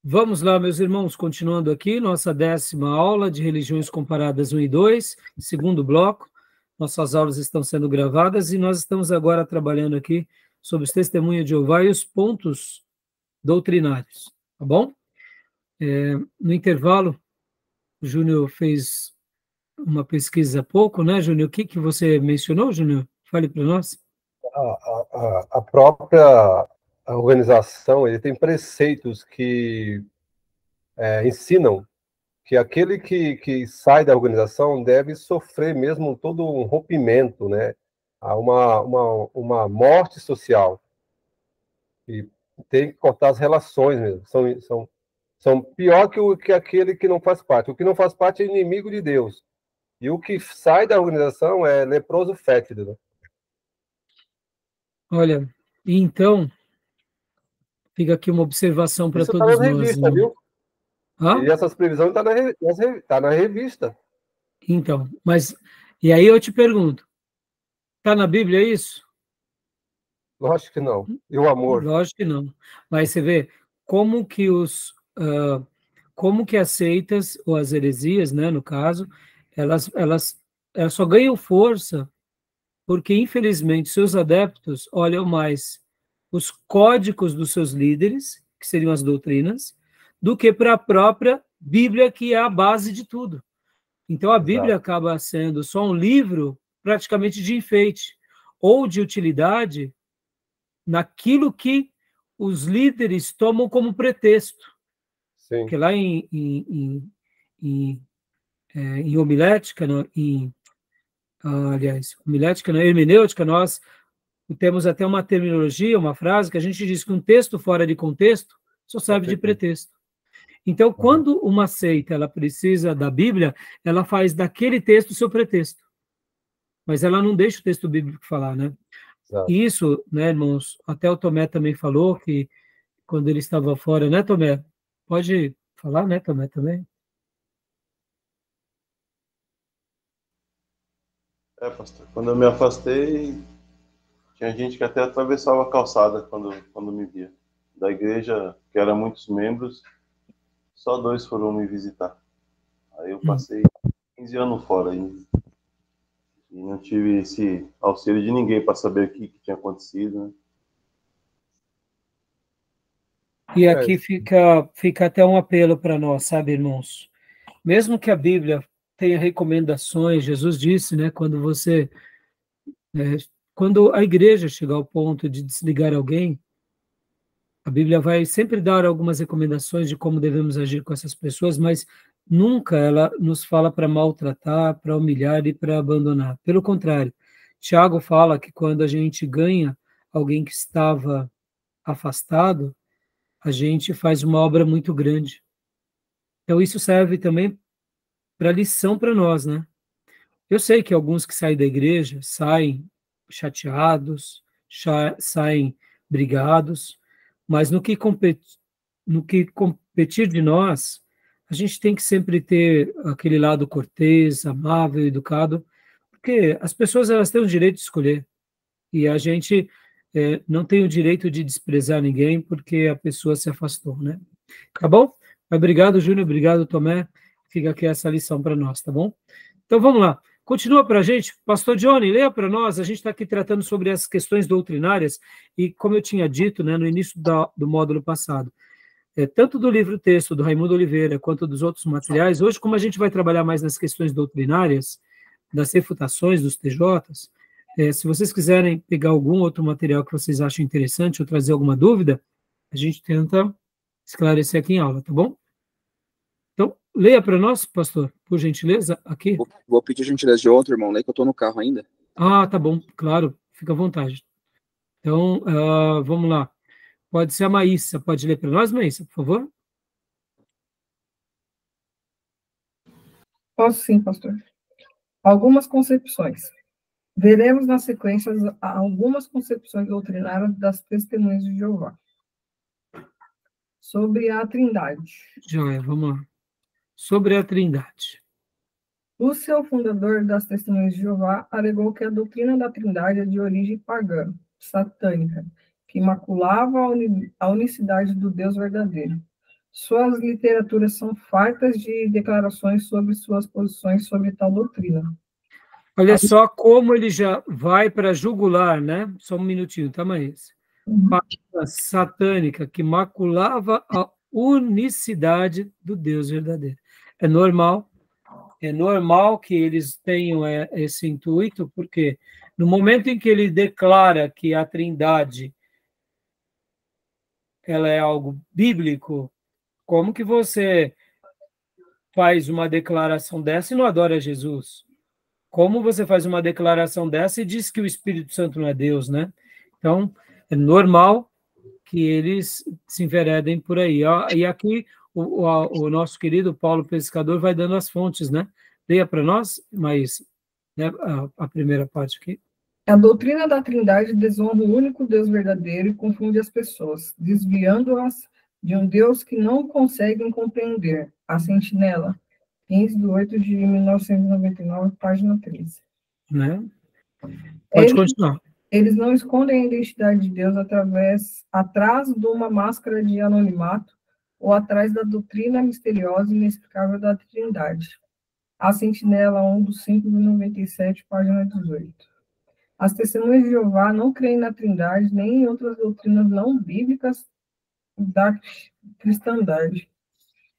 Vamos lá, meus irmãos, continuando aqui, nossa 10ª aula de Religiões Comparadas 1 e 2, segundo bloco. Nossas aulas estão sendo gravadas e nós estamos agora trabalhando aqui sobre os testemunhos de Jeová e os pontos doutrinários, tá bom? No intervalo, o Júnior fez uma pesquisa há pouco, né, Júnior? O que você mencionou, Júnior? Fale para nós. A própria organização, ele tem preceitos que ensinam que aquele que sai da organização deve sofrer mesmo todo um rompimento, né? Há uma morte social. E tem que cortar as relações mesmo. São pior que aquele que não faz parte. O que não faz parte é inimigo de Deus. E o que sai da organização é leproso fétido, né? Olha, então, fica aqui uma observação para Isso está todos nas nós, revistas, irmão. viu? Hã? E essas previsões estão na revista. Então, mas, e aí eu te pergunto, está na Bíblia isso? Lógico que não. E o amor? Lógico que não. Mas você vê como que como que as seitas, ou as heresias, né, no caso, elas só ganham força porque, infelizmente, seus adeptos olham mais os códigos dos seus líderes, que seriam as doutrinas, do que para a própria Bíblia, que é a base de tudo. Então, a Bíblia Exato. acaba sendo só um livro praticamente de enfeite ou de utilidade naquilo que os líderes tomam como pretexto. Sim. Porque lá em homilética, aliás, homilética, na hermenêutica, nós temos até uma terminologia, uma frase que a gente diz que um texto fora de contexto só serve de pretexto. Então, quando uma seita ela precisa da Bíblia, ela faz daquele texto o seu pretexto. Mas ela não deixa o texto bíblico falar, né? Exato. Isso, né, irmãos, até o Tomé também falou que quando ele estava fora, né, Tomé? Pode falar, né, Tomé, também? Pastor, quando eu me afastei, tinha gente que até atravessava a calçada quando me via. Da igreja, que era muitos membros, só 2 foram me visitar. Aí eu passei 15 anos fora ainda. E não tive esse auxílio de ninguém para saber o que tinha acontecido, né? E aqui fica até um apelo para nós, sabe, irmãos? Mesmo que a Bíblia tenha recomendações, Jesus disse, né, quando a igreja chegar ao ponto de desligar alguém, a Bíblia vai sempre dar algumas recomendações de como devemos agir com essas pessoas, mas nunca ela nos fala para maltratar, para humilhar e para abandonar. Pelo contrário, Tiago fala que quando a gente ganha alguém que estava afastado, a gente faz uma obra muito grande. Então, isso serve também para lição para nós, né? Eu sei que alguns que saem da igreja saem chateados, saem brigados, mas no que competir de nós, a gente tem que sempre ter aquele lado cortês, amável, educado, porque as pessoas elas têm o direito de escolher e a gente não tem o direito de desprezar ninguém porque a pessoa se afastou, né? Tá bom? Obrigado, Júnior, obrigado, Tomé. Fica aqui essa lição para nós, tá bom? Então vamos lá. Continua para a gente. Pastor Johnny, leia para nós. A gente está aqui tratando sobre as questões doutrinárias e, como eu tinha dito, né, no início do módulo passado, tanto do livro-texto do Raimundo Oliveira quanto dos outros materiais, hoje, como a gente vai trabalhar mais nas questões doutrinárias, das refutações dos TJs, se vocês quiserem pegar algum outro material que vocês achem interessante ou trazer alguma dúvida, a gente tenta esclarecer aqui em aula, tá bom? Então, leia para nós, pastor, por gentileza, aqui. Vou pedir gentileza de outro, irmão, leia que eu estou no carro ainda. Ah, tá bom, claro, fica à vontade. Então, vamos lá. Pode ser a Maísa, pode ler para nós, Maísa, por favor? Posso sim, pastor. Algumas concepções. Veremos na sequência algumas concepções doutrinárias das testemunhas de Jeová. Sobre a Trindade. Joia, vamos lá. Sobre a Trindade. O seu fundador das Testemunhas de Jeová alegou que a doutrina da Trindade é de origem pagã, satânica, que maculava a unicidade do Deus verdadeiro. Suas literaturas são fartas de declarações sobre suas posições sobre tal doutrina. Olha só como ele já vai para jugular, né? Só um minutinho, tá, Maís? Página satânica que maculava a unicidade do Deus verdadeiro. É normal que eles tenham esse intuito, porque no momento em que ele declara que a Trindade ela é algo bíblico, como que você faz uma declaração dessa e não adora Jesus? Como você faz uma declaração dessa e diz que o Espírito Santo não é Deus, né? Então, é normal que eles se enveredem por aí. E aqui o nosso querido Paulo Pescador vai dando as fontes, né? Leia para nós, mas né, a primeira parte aqui. A doutrina da Trindade desonra o único Deus verdadeiro e confunde as pessoas, desviando-as de um Deus que não conseguem compreender. A Sentinela, 15/8/1999, página 13. Né? Pode continuar. Eles não escondem a identidade de Deus atrás de uma máscara de anonimato ou atrás da doutrina misteriosa e inexplicável da Trindade. A Sentinela 1/5/97, página 18. As testemunhas de Jeová não creem na Trindade nem em outras doutrinas não bíblicas da cristandade.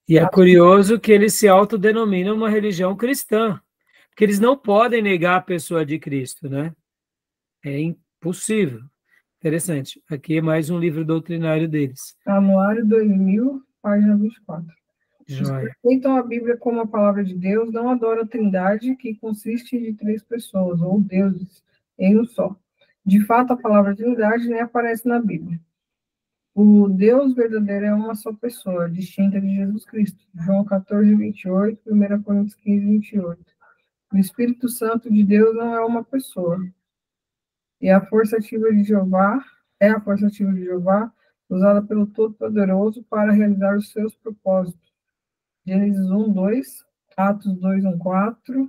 E é curioso que eles se autodenominam uma religião cristã, porque eles não podem negar a pessoa de Cristo, né? É impossível. Interessante. Aqui é mais um livro doutrinário deles. Anuário 2000, página 24. Joia. Respeitam a Bíblia como a palavra de Deus, não adoram a Trindade, que consiste de 3 pessoas, ou deuses, em um só. De fato, a palavra Trindade nem aparece na Bíblia. O Deus verdadeiro é uma só pessoa, distinta de Jesus Cristo. João 14:28, 1 Coríntios 15:28. O Espírito Santo de Deus não é uma pessoa. E a força ativa de Jeová usada pelo Todo-Poderoso para realizar os seus propósitos. Gênesis 1:2, Atos 2:1-4,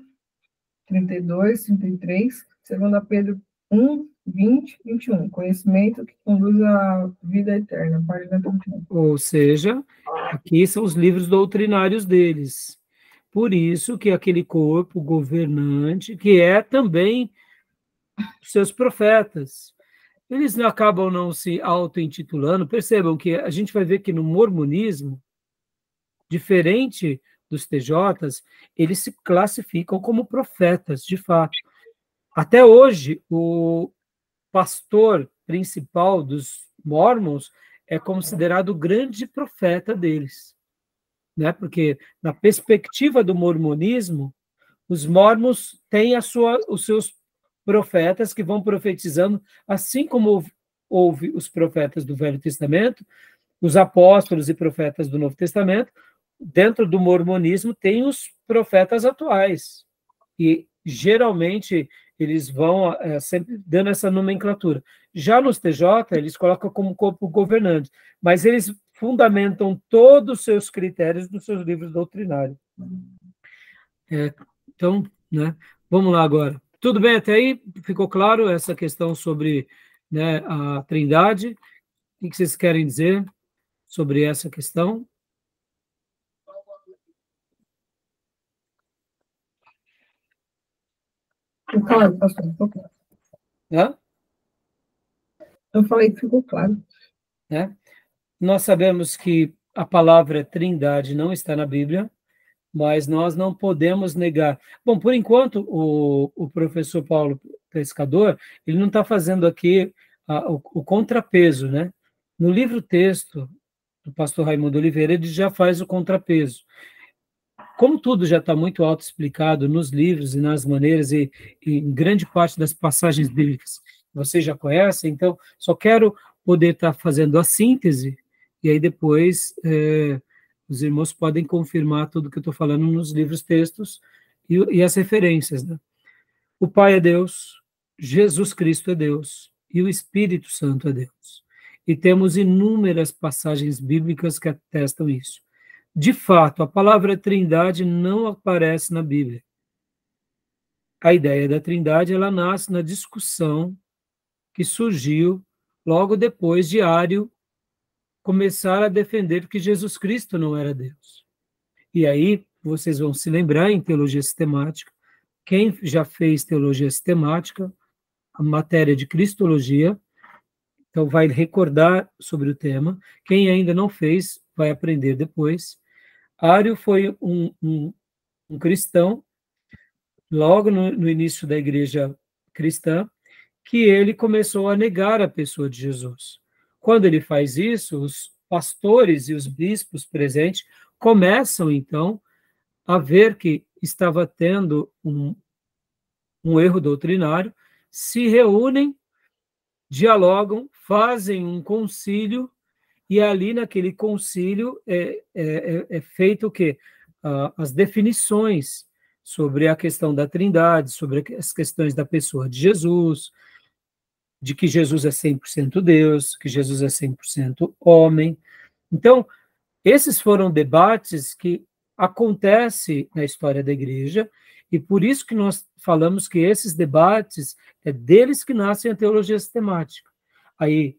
32, 33, 2 Pedro 1:20-21. Conhecimento que conduz à vida eterna, página 31. Ou seja, aqui são os livros doutrinários deles. Por isso que aquele corpo governante, que é também seus profetas, eles acabam não se auto-intitulando. Percebam que a gente vai ver que no mormonismo, diferente dos TJs, eles se classificam como profetas, de fato. Até hoje, o pastor principal dos mormons é considerado o grande profeta deles, né? Porque, na perspectiva do mormonismo, os mormons têm os seus profetas que vão profetizando, assim como houve os profetas do Velho Testamento, os apóstolos e profetas do Novo Testamento. Dentro do mormonismo tem os profetas atuais, e geralmente eles vão sempre dando essa nomenclatura. Já nos TJ, eles colocam como corpo governante, mas eles fundamentam todos os seus critérios nos seus livros doutrinários. Então, né, vamos lá agora. Tudo bem até aí? Ficou claro essa questão sobre, né, a Trindade? O que vocês querem dizer sobre essa questão? Ficou claro, pastor? Ficou claro. Hã? Eu falei que ficou claro. Né? Nós sabemos que a palavra Trindade não está na Bíblia, mas nós não podemos negar. Bom, por enquanto, o professor Paulo Pescador, ele não está fazendo aqui o contrapeso, né? No livro-texto do pastor Raimundo Oliveira, ele já faz o contrapeso. Como tudo já está muito auto-explicado nos livros e nas maneiras e em grande parte das passagens bíblicas vocês já conhecem, então só quero poder estar fazendo a síntese e aí depois os irmãos podem confirmar tudo que eu estou falando nos livros, textos e as referências. Né? O Pai é Deus, Jesus Cristo é Deus e o Espírito Santo é Deus. E temos inúmeras passagens bíblicas que atestam isso. De fato, a palavra Trindade não aparece na Bíblia. A ideia da Trindade ela nasce na discussão que surgiu logo depois de Ário começaram a defender que Jesus Cristo não era Deus. E aí, vocês vão se lembrar em teologia sistemática, quem já fez teologia sistemática, a matéria de cristologia, então vai recordar sobre o tema. Quem ainda não fez, vai aprender depois. Ário foi um cristão, logo no início da igreja cristã, que ele começou a negar a pessoa de Jesus. Quando ele faz isso, os pastores e os bispos presentes começam, então, a ver que estava tendo um erro doutrinário, se reúnem, dialogam, fazem um concílio, e ali naquele concílio é feito o quê? As definições sobre a questão da Trindade, sobre as questões da pessoa de Jesus, de que Jesus é 100% Deus, que Jesus é 100% homem. Então, esses foram debates que acontecem na história da igreja, e por isso que nós falamos que esses debates, é deles que nascem a teologia sistemática. Aí,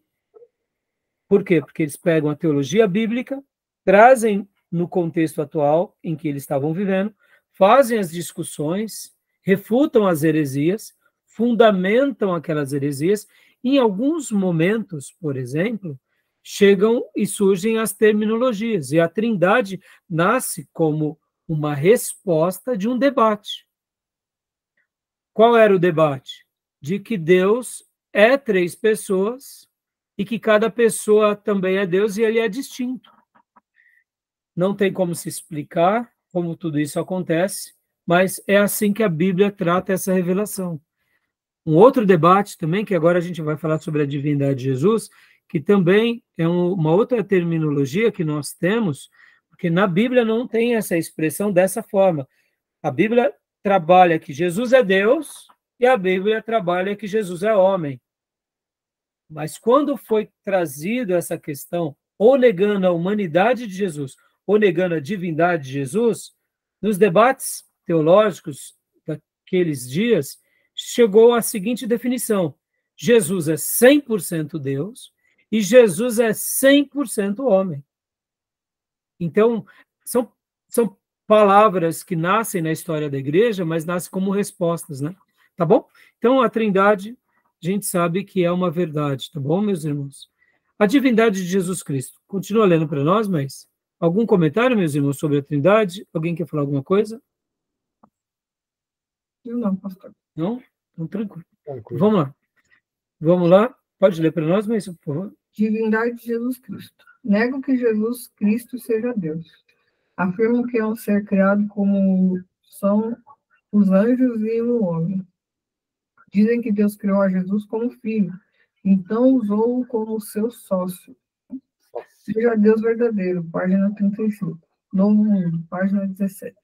por quê? Porque eles pegam a teologia bíblica, trazem no contexto atual em que eles estavam vivendo, fazem as discussões, refutam as heresias, fundamentam aquelas heresias, e em alguns momentos, por exemplo, chegam e surgem as terminologias, e a Trindade nasce como uma resposta de um debate. Qual era o debate? De que Deus é 3 pessoas e que cada pessoa também é Deus e ele é distinto. Não tem como se explicar como tudo isso acontece, mas é assim que a Bíblia trata essa revelação. Um outro debate também, que agora a gente vai falar sobre a divindade de Jesus, que também é uma outra terminologia que nós temos, porque na Bíblia não tem essa expressão dessa forma. A Bíblia trabalha que Jesus é Deus e a Bíblia trabalha que Jesus é homem. Mas quando foi trazido essa questão, ou negando a humanidade de Jesus, ou negando a divindade de Jesus, nos debates teológicos daqueles dias, chegou à seguinte definição: Jesus é 100% Deus e Jesus é 100% homem. Então, são palavras que nascem na história da igreja, mas nascem como respostas, né? Tá bom? Então, a Trindade, a gente sabe que é uma verdade, tá bom, meus irmãos? A divindade de Jesus Cristo. Continua lendo para nós, mas algum comentário, meus irmãos, sobre a Trindade? Alguém quer falar alguma coisa? Eu não, pastor. Não? Então, tranquilo. Vamos lá. Vamos lá. Pode ler para nós, mas, por favor. Divindade de Jesus Cristo. Nego que Jesus Cristo seja Deus. Afirmo que é um ser criado como são os anjos e o homem. Dizem que Deus criou a Jesus como filho, então usou-o como seu sócio. Seja Deus verdadeiro, página 35. Novo Mundo, página 17.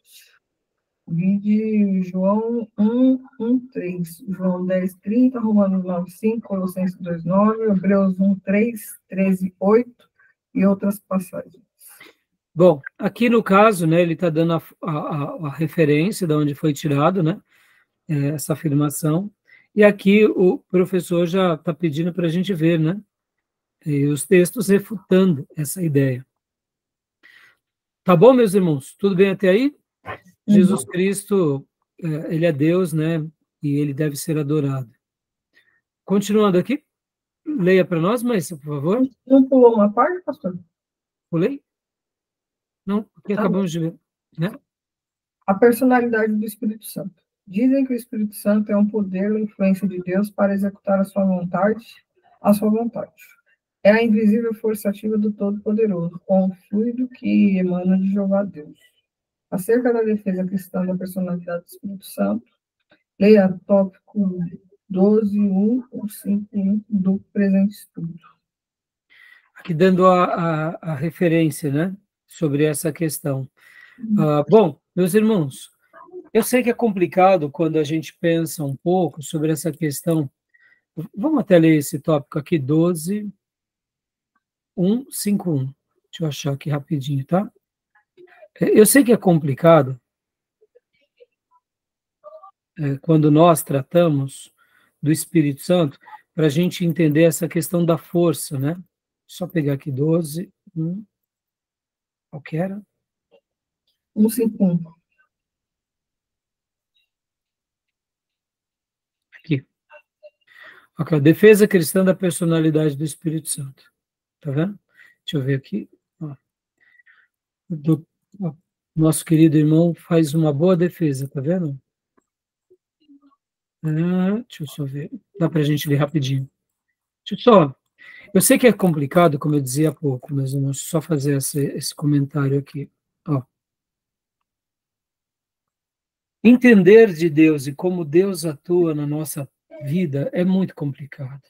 Vide João 1:3, João 10:30, Romanos 9:5, Colossenses 2:9, Hebreus 1:3, 13:8 e outras passagens. Bom, aqui no caso, né, ele está dando a referência de onde foi tirado, né, essa afirmação, e aqui o professor já está pedindo para a gente ver, né, e os textos refutando essa ideia. Tá bom, meus irmãos? Tudo bem até aí? Jesus Cristo, ele é Deus, né, e ele deve ser adorado. Continuando aqui, leia para nós, mas por favor. Não pulou uma parte, pastor? Pulei? Não, porque acabamos de ver, né? A personalidade do Espírito Santo. Dizem que o Espírito Santo é um poder ou influência de Deus para executar a sua vontade. É a invisível força ativa do Todo-Poderoso, com o fluido que emana de Jeová Deus. Acerca da defesa cristã da personalidade do Espírito Santo, leia tópico 12:1 ou 5:1 do presente estudo. Aqui dando a referência, né, sobre essa questão. Bom, meus irmãos, eu sei que é complicado quando a gente pensa um pouco sobre essa questão. Vamos até ler esse tópico aqui, 12:151. Deixa eu achar aqui rapidinho, tá? Eu sei que é complicado quando nós tratamos do Espírito Santo, para a gente entender essa questão da força, né? Só pegar aqui 12. Qual que era? 151. Aqui. Ok, a defesa cristã da personalidade do Espírito Santo. Tá vendo? Deixa eu ver aqui. Ó. Nosso querido irmão faz uma boa defesa, tá vendo? Deixa eu só ver. Dá para a gente ler rapidinho. Eu sei que é complicado, como eu dizia há pouco, mas eu vou só fazer esse comentário aqui. Ó. Entender de Deus e como Deus atua na nossa vida é muito complicado.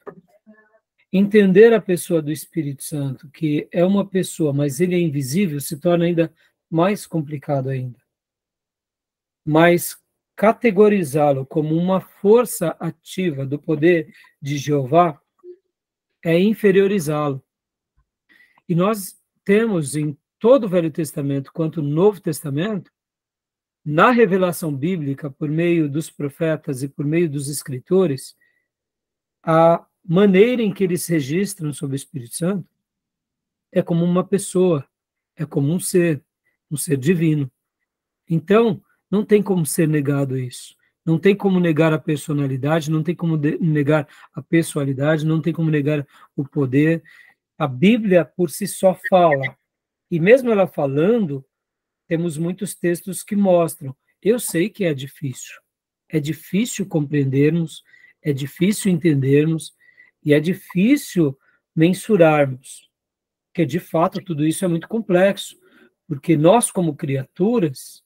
Entender a pessoa do Espírito Santo, que é uma pessoa, mas ele é invisível, se torna ainda mais complicado ainda. Mas categorizá-lo como uma força ativa do poder de Jeová é inferiorizá-lo. E nós temos em todo o Velho Testamento quanto no Novo Testamento, na revelação bíblica, por meio dos profetas e por meio dos escritores, a maneira em que eles registram sobre o Espírito Santo é como uma pessoa, é como um ser divino. Então, não tem como ser negado isso. Não tem como negar a personalidade, não tem como negar a pessoalidade, não tem como negar o poder. A Bíblia, por si só, fala. E mesmo ela falando, temos muitos textos que mostram. Eu sei que é difícil compreendermos, é difícil entendermos, e é difícil mensurarmos, porque, de fato, tudo isso é muito complexo, porque nós, como criaturas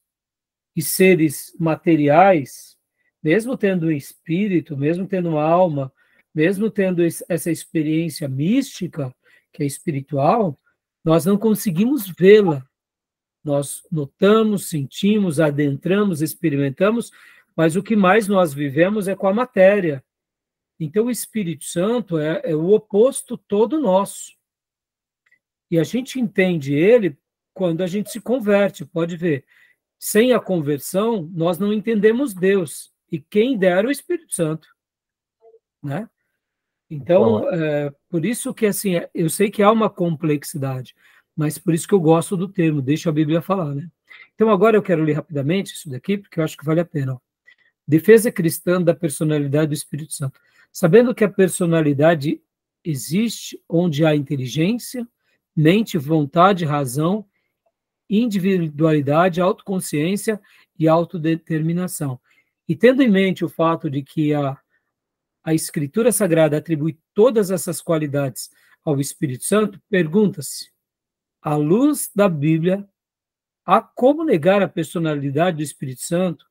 e seres materiais, mesmo tendo um espírito, mesmo tendo uma alma, mesmo tendo essa experiência mística, que é espiritual, nós não conseguimos vê-la. Nós notamos, sentimos, adentramos, experimentamos, mas o que mais nós vivemos é com a matéria. Então, o Espírito Santo é o oposto todo nosso. E a gente entende ele quando a gente se converte, pode ver. Sem a conversão, nós não entendemos Deus. E quem dera o Espírito Santo. Né? Então, por isso que, assim, eu sei que há uma complexidade, mas por isso que eu gosto do termo, deixa a Bíblia falar, né? Então, agora eu quero ler rapidamente isso daqui, porque eu acho que vale a pena. Ó. Defesa cristã da personalidade do Espírito Santo. Sabendo que a personalidade existe onde há inteligência, mente, vontade, razão, individualidade, autoconsciência e autodeterminação. E tendo em mente o fato de que a Escritura Sagrada atribui todas essas qualidades ao Espírito Santo, pergunta-se, à luz da Bíblia, há como negar a personalidade do Espírito Santo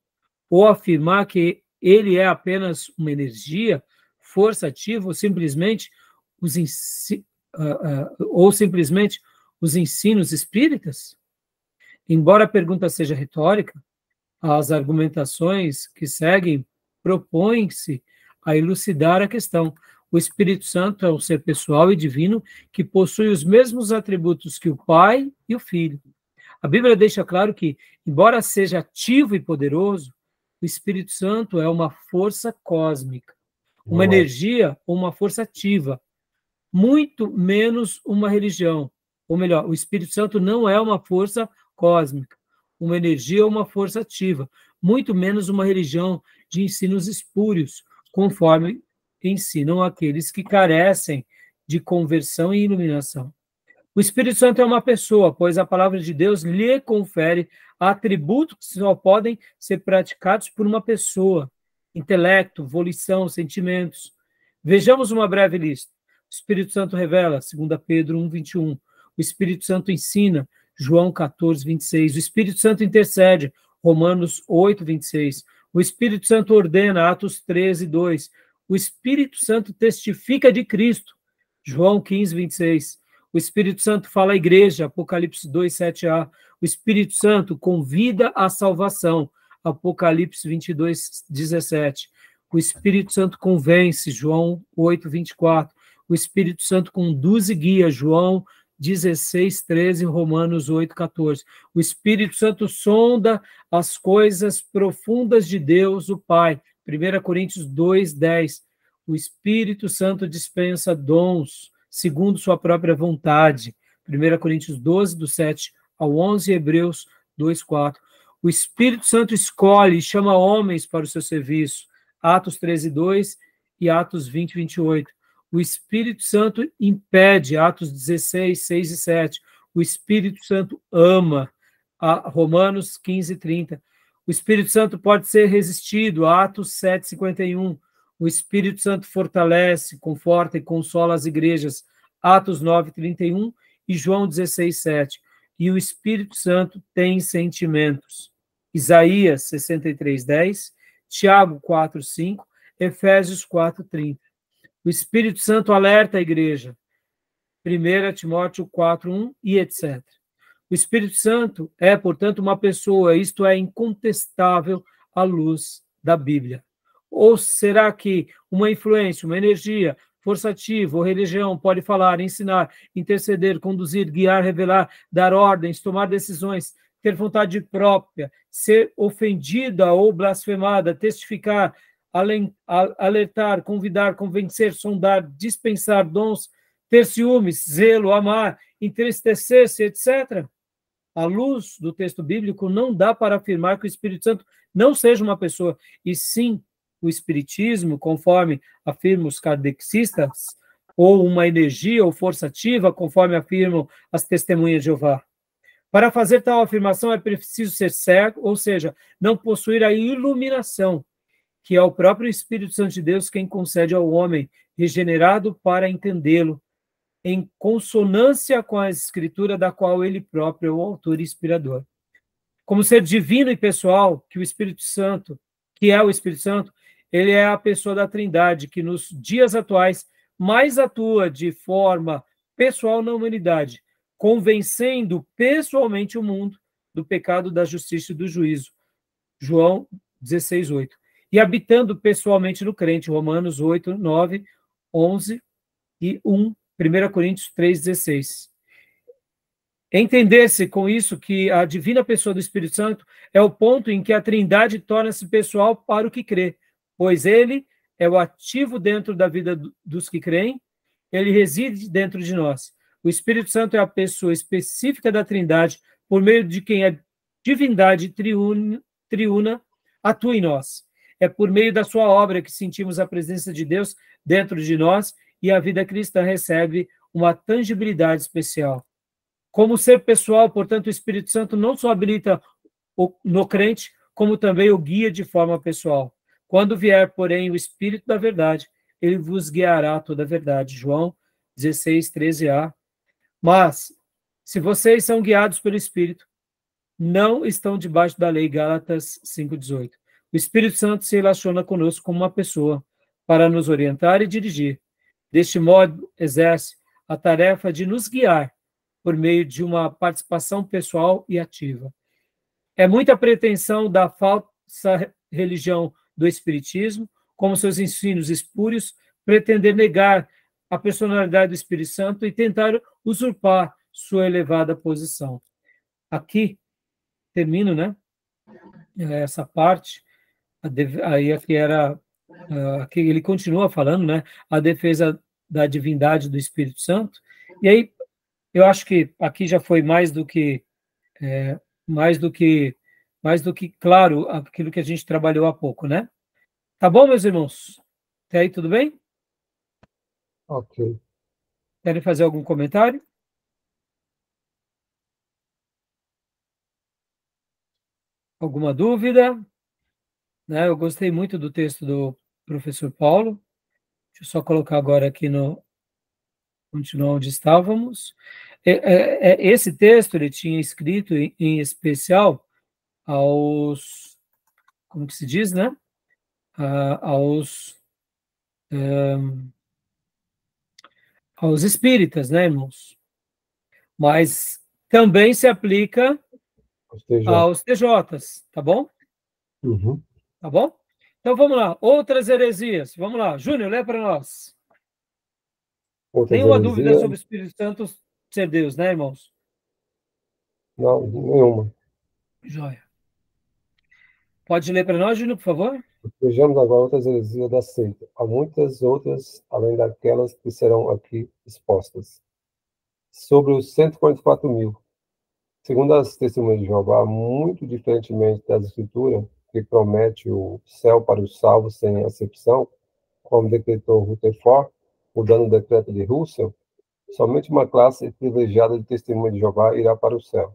ou afirmar que ele é apenas uma energia, força ativa ou simplesmente os ensinos espíritas? Embora a pergunta seja retórica, as argumentações que seguem propõem-se a elucidar a questão. O Espírito Santo é um ser pessoal e divino que possui os mesmos atributos que o Pai e o Filho. A Bíblia deixa claro que, embora seja ativo e poderoso, o Espírito Santo é uma força cósmica, uma energia ou uma força ativa, muito menos uma religião. Ou melhor, o Espírito Santo não é uma força cósmica, uma energia ou uma força ativa, muito menos uma religião de ensinos espúrios, conforme ensinam aqueles que carecem de conversão e iluminação. O Espírito Santo é uma pessoa, pois a palavra de Deus lhe confere atributos que só podem ser praticados por uma pessoa: intelecto, volição, sentimentos. Vejamos uma breve lista. O Espírito Santo revela, 2 Pedro 1:21. O Espírito Santo ensina, João 14:26. O Espírito Santo intercede, Romanos 8:26. O Espírito Santo ordena, Atos 13:2. O Espírito Santo testifica de Cristo, João 15:26. O Espírito Santo fala à igreja, Apocalipse 2:7a. O Espírito Santo convida à salvação, Apocalipse 22:17. O Espírito Santo convence, João 8:24. O Espírito Santo conduz e guia, João 16:13, Romanos 8:14. O Espírito Santo sonda as coisas profundas de Deus, o Pai, 1 Coríntios 2:10. O Espírito Santo dispensa dons, segundo sua própria vontade. 1 Coríntios 12, do 7 ao 11, Hebreus 2, 4. O Espírito Santo escolhe e chama homens para o seu serviço. Atos 13, 2 e Atos 20, 28. O Espírito Santo impede. Atos 16, 6 e 7. O Espírito Santo ama. Romanos 15, 30. O Espírito Santo pode ser resistido. Atos 7, 51. O Espírito Santo fortalece, conforta e consola as igrejas. Atos 9, 31 e João 16, 7. E o Espírito Santo tem sentimentos. Isaías 63, 10. Tiago 4, 5. Efésios 4, 30. O Espírito Santo alerta a igreja. 1 Timóteo 4, 1 e etc. O Espírito Santo é, portanto, uma pessoa, isto é incontestável à luz da Bíblia. Ou será que uma influência, uma energia, força ativa ou religião pode falar, ensinar, interceder, conduzir, guiar, revelar, dar ordens, tomar decisões, ter vontade própria, ser ofendida ou blasfemada, testificar, alertar, convidar, convencer, sondar, dispensar dons, ter ciúmes, zelo, amar, entristecer-se, etc.? À luz do texto bíblico, não dá para afirmar que o Espírito Santo não seja uma pessoa, e sim o Espiritismo, conforme afirmam os kardecistas, ou uma energia ou força ativa, conforme afirmam as testemunhas de Jeová. Para fazer tal afirmação é preciso ser cego, ou seja, não possuir a iluminação, que é o próprio Espírito Santo de Deus quem concede ao homem regenerado para entendê-lo, em consonância com a Escritura, da qual ele próprio é o autor e inspirador. Como ser divino e pessoal, que é o Espírito Santo, ele é a pessoa da Trindade, que nos dias atuais mais atua de forma pessoal na humanidade, convencendo pessoalmente o mundo do pecado, da justiça e do juízo. João 16, 8. E habitando pessoalmente no crente, Romanos 8, 9, 11 e 1, 1 Coríntios 3, 16. Entender-se com isso que a divina pessoa do Espírito Santo é o ponto em que a Trindade torna-se pessoal para o que crê, pois ele é o ativo dentro da vida dos que creem, ele reside dentro de nós. O Espírito Santo é a pessoa específica da Trindade, por meio de quem a divindade triuna atua em nós. É por meio da sua obra que sentimos a presença de Deus dentro de nós e a vida cristã recebe uma tangibilidade especial. Como ser pessoal, portanto, o Espírito Santo não só habilita no crente, como também o guia de forma pessoal. Quando vier, porém, o Espírito da verdade, ele vos guiará a toda a verdade. João 16, 13a. Mas, se vocês são guiados pelo Espírito, não estão debaixo da lei. Gálatas 5,18. O Espírito Santo se relaciona conosco como uma pessoa para nos orientar e dirigir. Deste modo, exerce a tarefa de nos guiar por meio de uma participação pessoal e ativa. É muita pretensão da falsa religião do Espiritismo, como seus ensinos espúrios, pretender negar a personalidade do Espírito Santo e tentar usurpar sua elevada posição. Aqui termino, né? Essa parte. Aí aqui era, aqui ele continua falando, né? A defesa da divindade do Espírito Santo. E aí eu acho que aqui já foi mais do que claro aquilo que a gente trabalhou há pouco, né? Tá bom, meus irmãos? Até aí, tudo bem? Ok. Querem fazer algum comentário? Alguma dúvida? Né? Eu gostei muito do texto do professor Paulo. Deixa eu só colocar agora aqui continuar onde estávamos. Esse texto ele tinha escrito em especial como que se diz, né? Aos espíritas, né, irmãos? Mas também se aplica aos TJs, tá bom? Uhum. Tá bom? Então vamos lá. Outras heresias. Vamos lá. Júnior, lê para nós. Nenhuma dúvida sobre o Espírito Santo ser Deus, né, irmãos? Não, nenhuma. Joia. Pode ler para nós, Júnior, por favor? Vejamos agora outras heresias da seita. Há muitas outras, além daquelas que serão aqui expostas. Sobre os 144.000. Segundo as testemunhas de Jeová, muito diferentemente das Escrituras, que promete o céu para os salvos sem acepção, como decretou Rutherford, mudando o decreto de Russell, somente uma classe privilegiada de testemunha de Jeová irá para o céu,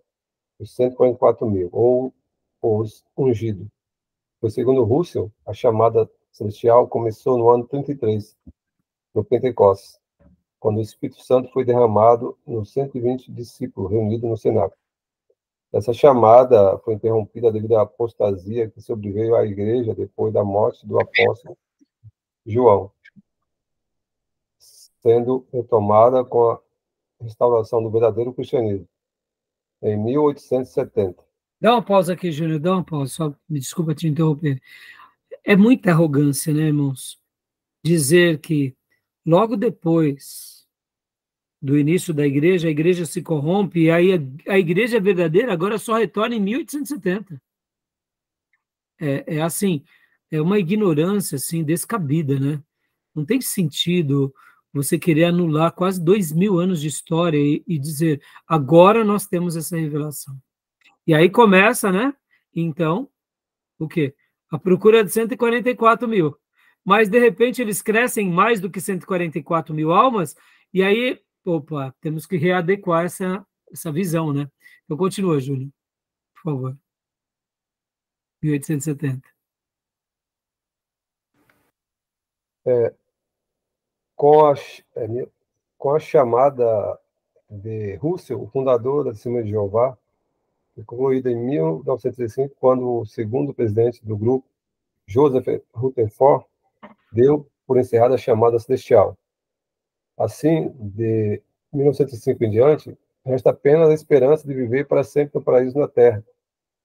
os 144.000, ou os ungidos. Pois, segundo Russell, a chamada celestial começou no ano 33, no Pentecostes, quando o Espírito Santo foi derramado nos 120 discípulos reunidos no cenáculo. Essa chamada foi interrompida devido à apostasia que sobreveio à igreja depois da morte do apóstolo João, sendo retomada com a restauração do verdadeiro cristianismo, em 1870. Dá uma pausa aqui, Júnior, dá uma pausa, só me desculpa te interromper. É muita arrogância, né, irmãos? Dizer que logo depois do início da igreja, a igreja se corrompe, e aí a igreja verdadeira agora só retorna em 1870. É assim, é uma ignorância assim, descabida, né? Não tem sentido você querer anular quase 2.000 anos de história e dizer, agora nós temos essa revelação. E aí começa, né? Então, o quê? A procura de 144.000. Mas, de repente, eles crescem mais do que 144.000 almas, e aí, opa, temos que readequar essa visão, né? Então, continua, Júlio, por favor. 1870. Com a chamada de Russell, o fundador da Testemunha de Jeová, concluída em 1935, quando o segundo presidente do grupo, Joseph Rutherford, deu por encerrada a chamada celestial. Assim, de 1905 em diante, resta apenas a esperança de viver para sempre no paraíso na terra,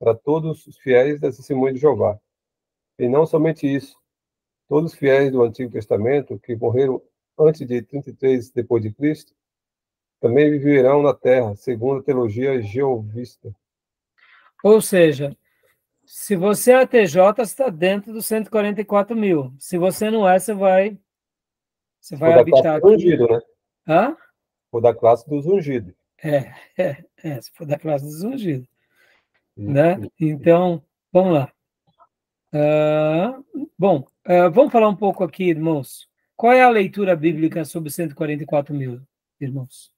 para todos os fiéis da Testemunha de Jeová. E não somente isso, todos os fiéis do Antigo Testamento que morreram antes de 33 depois de Cristo também viverão na terra, segundo a teologia jeovista. Ou seja, se você é ATJ, você está dentro dos 144.000. Se você não é, você vai Ou da classe habitar dos aqui. ungidos, né? Hã? Ou da classe dos ungidos. Se for da classe dos ungidos. Né? Então, vamos lá. Vamos falar um pouco aqui, irmãos. Qual é a leitura bíblica sobre 144.000, irmãos?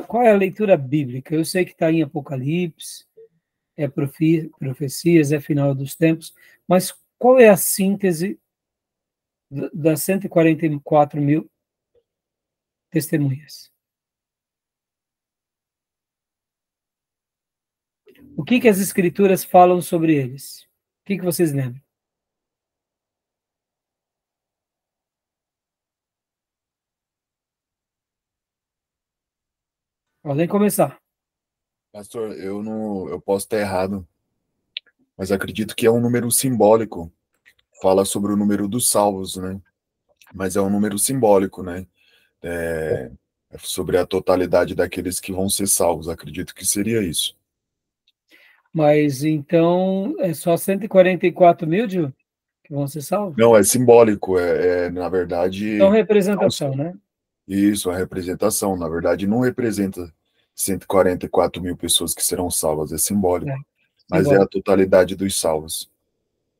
Qual é a leitura bíblica? Eu sei que está em Apocalipse, é profecias, é final dos tempos, mas qual é a síntese das 144.000 testemunhas? O que as escrituras falam sobre eles? O que vocês lembram? Podem começar. Pastor, eu posso estar errado, mas acredito que é um número simbólico. Fala sobre o número dos salvos, né? Mas é um número simbólico, né? É sobre a totalidade daqueles que vão ser salvos. Acredito que seria isso. Mas então é só 144.000, Gil, que vão ser salvos? Não, é simbólico, na verdade... Então, representação, né? Isso, a representação. Na verdade, não representa 144.000 pessoas que serão salvas, é simbólico. Mas é a totalidade dos salvos.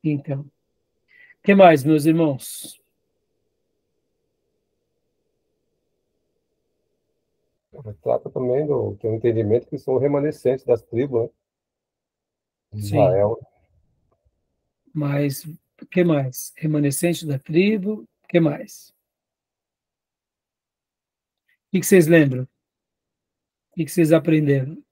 Então. O que mais, meus irmãos? Trata também do entendimento que são remanescentes das tribos, né? De Israel. Mas o que mais? Remanescente da tribo, o que mais? O que vocês lembram? O que vocês aprenderam?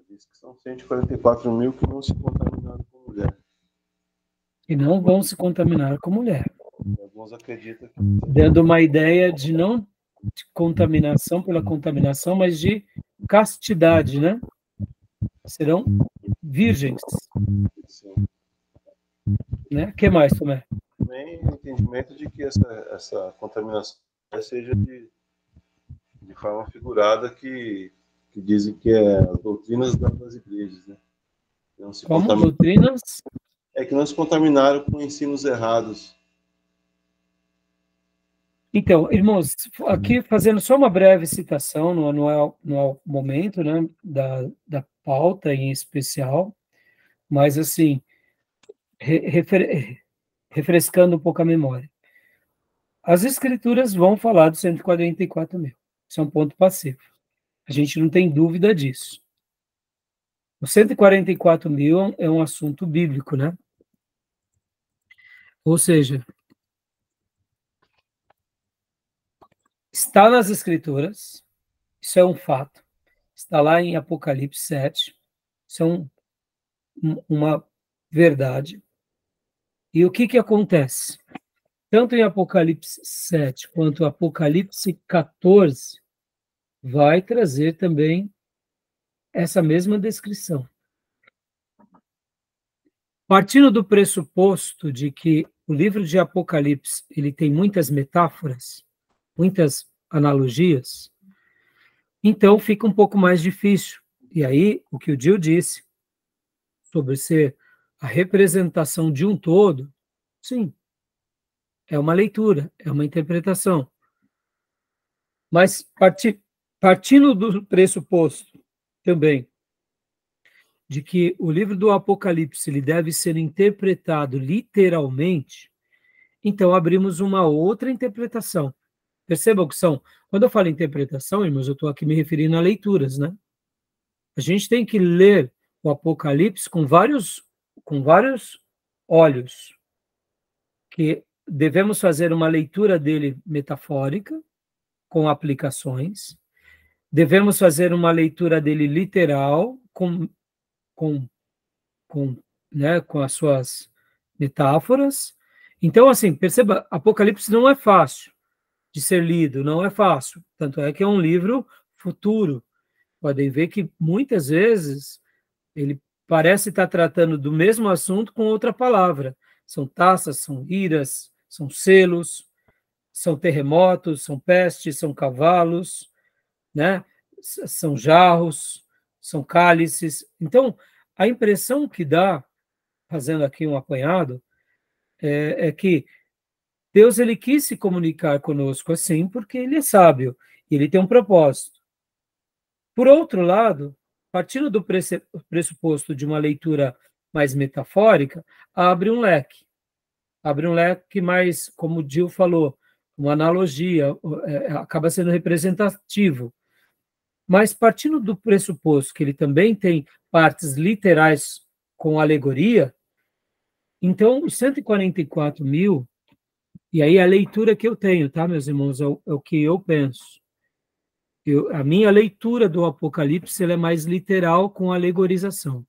Diz que são 144.000 que vão se contaminar com mulher. Que não vão se contaminar com mulher. Alguns acreditam que... Dando uma ideia de não de contaminação pela contaminação, mas de castidade, né? Serão virgens. Sim. Né? O que mais, Tomé? Também o entendimento de que essa contaminação seja de forma figurada, que dizem que é as doutrinas das igrejas, né? Não se Como contaminaram. doutrinas? É que não se contaminaram com ensinos errados. Então, irmãos, aqui fazendo só uma breve citação, não é o momento, né, da pauta em especial, mas assim, refrescando um pouco a memória. As escrituras vão falar dos 144 mil. Isso é um ponto passivo. A gente não tem dúvida disso. Os 144 mil é um assunto bíblico, né? Ou seja, está nas escrituras, isso é um fato. Está lá em Apocalipse 7, isso é uma verdade. E o que acontece? Tanto em Apocalipse 7 quanto Apocalipse 14 vai trazer também essa mesma descrição. Partindo do pressuposto de que o livro de Apocalipse ele tem muitas metáforas, muitas analogias, então fica um pouco mais difícil. E aí, o que o Gil disse sobre ser a representação de um todo, sim, é uma leitura, é uma interpretação. Mas partindo do pressuposto também de que o livro do Apocalipse ele deve ser interpretado literalmente, então abrimos uma outra interpretação. Percebam que são, quando eu falo interpretação, irmãos, eu estou aqui me referindo a leituras, né? A gente tem que ler o Apocalipse com vários olhos, que devemos fazer uma leitura dele metafórica, com aplicações, devemos fazer uma leitura dele literal, com, né, com as suas metáforas. Então, assim, perceba, Apocalipse não é fácil de ser lido, não é fácil. Tanto é que é um livro futuro. Podem ver que muitas vezes ele parece estar tratando do mesmo assunto com outra palavra. São taças, são iras, são selos, são terremotos, são pestes, são cavalos, né? São jarros, são cálices. Então, a impressão que dá, fazendo aqui um apanhado, é que Deus ele quis se comunicar conosco assim porque ele é sábio, ele tem um propósito. Por outro lado, partindo do pressuposto de uma leitura mais metafórica, abre um leque mais, como o Gil falou, uma analogia, acaba sendo representativo. Mas partindo do pressuposto que ele também tem partes literais com alegoria, então os 144 mil, e aí a leitura que eu tenho, tá, meus irmãos, é o que eu penso. A minha leitura do Apocalipse ela é mais literal com alegorização.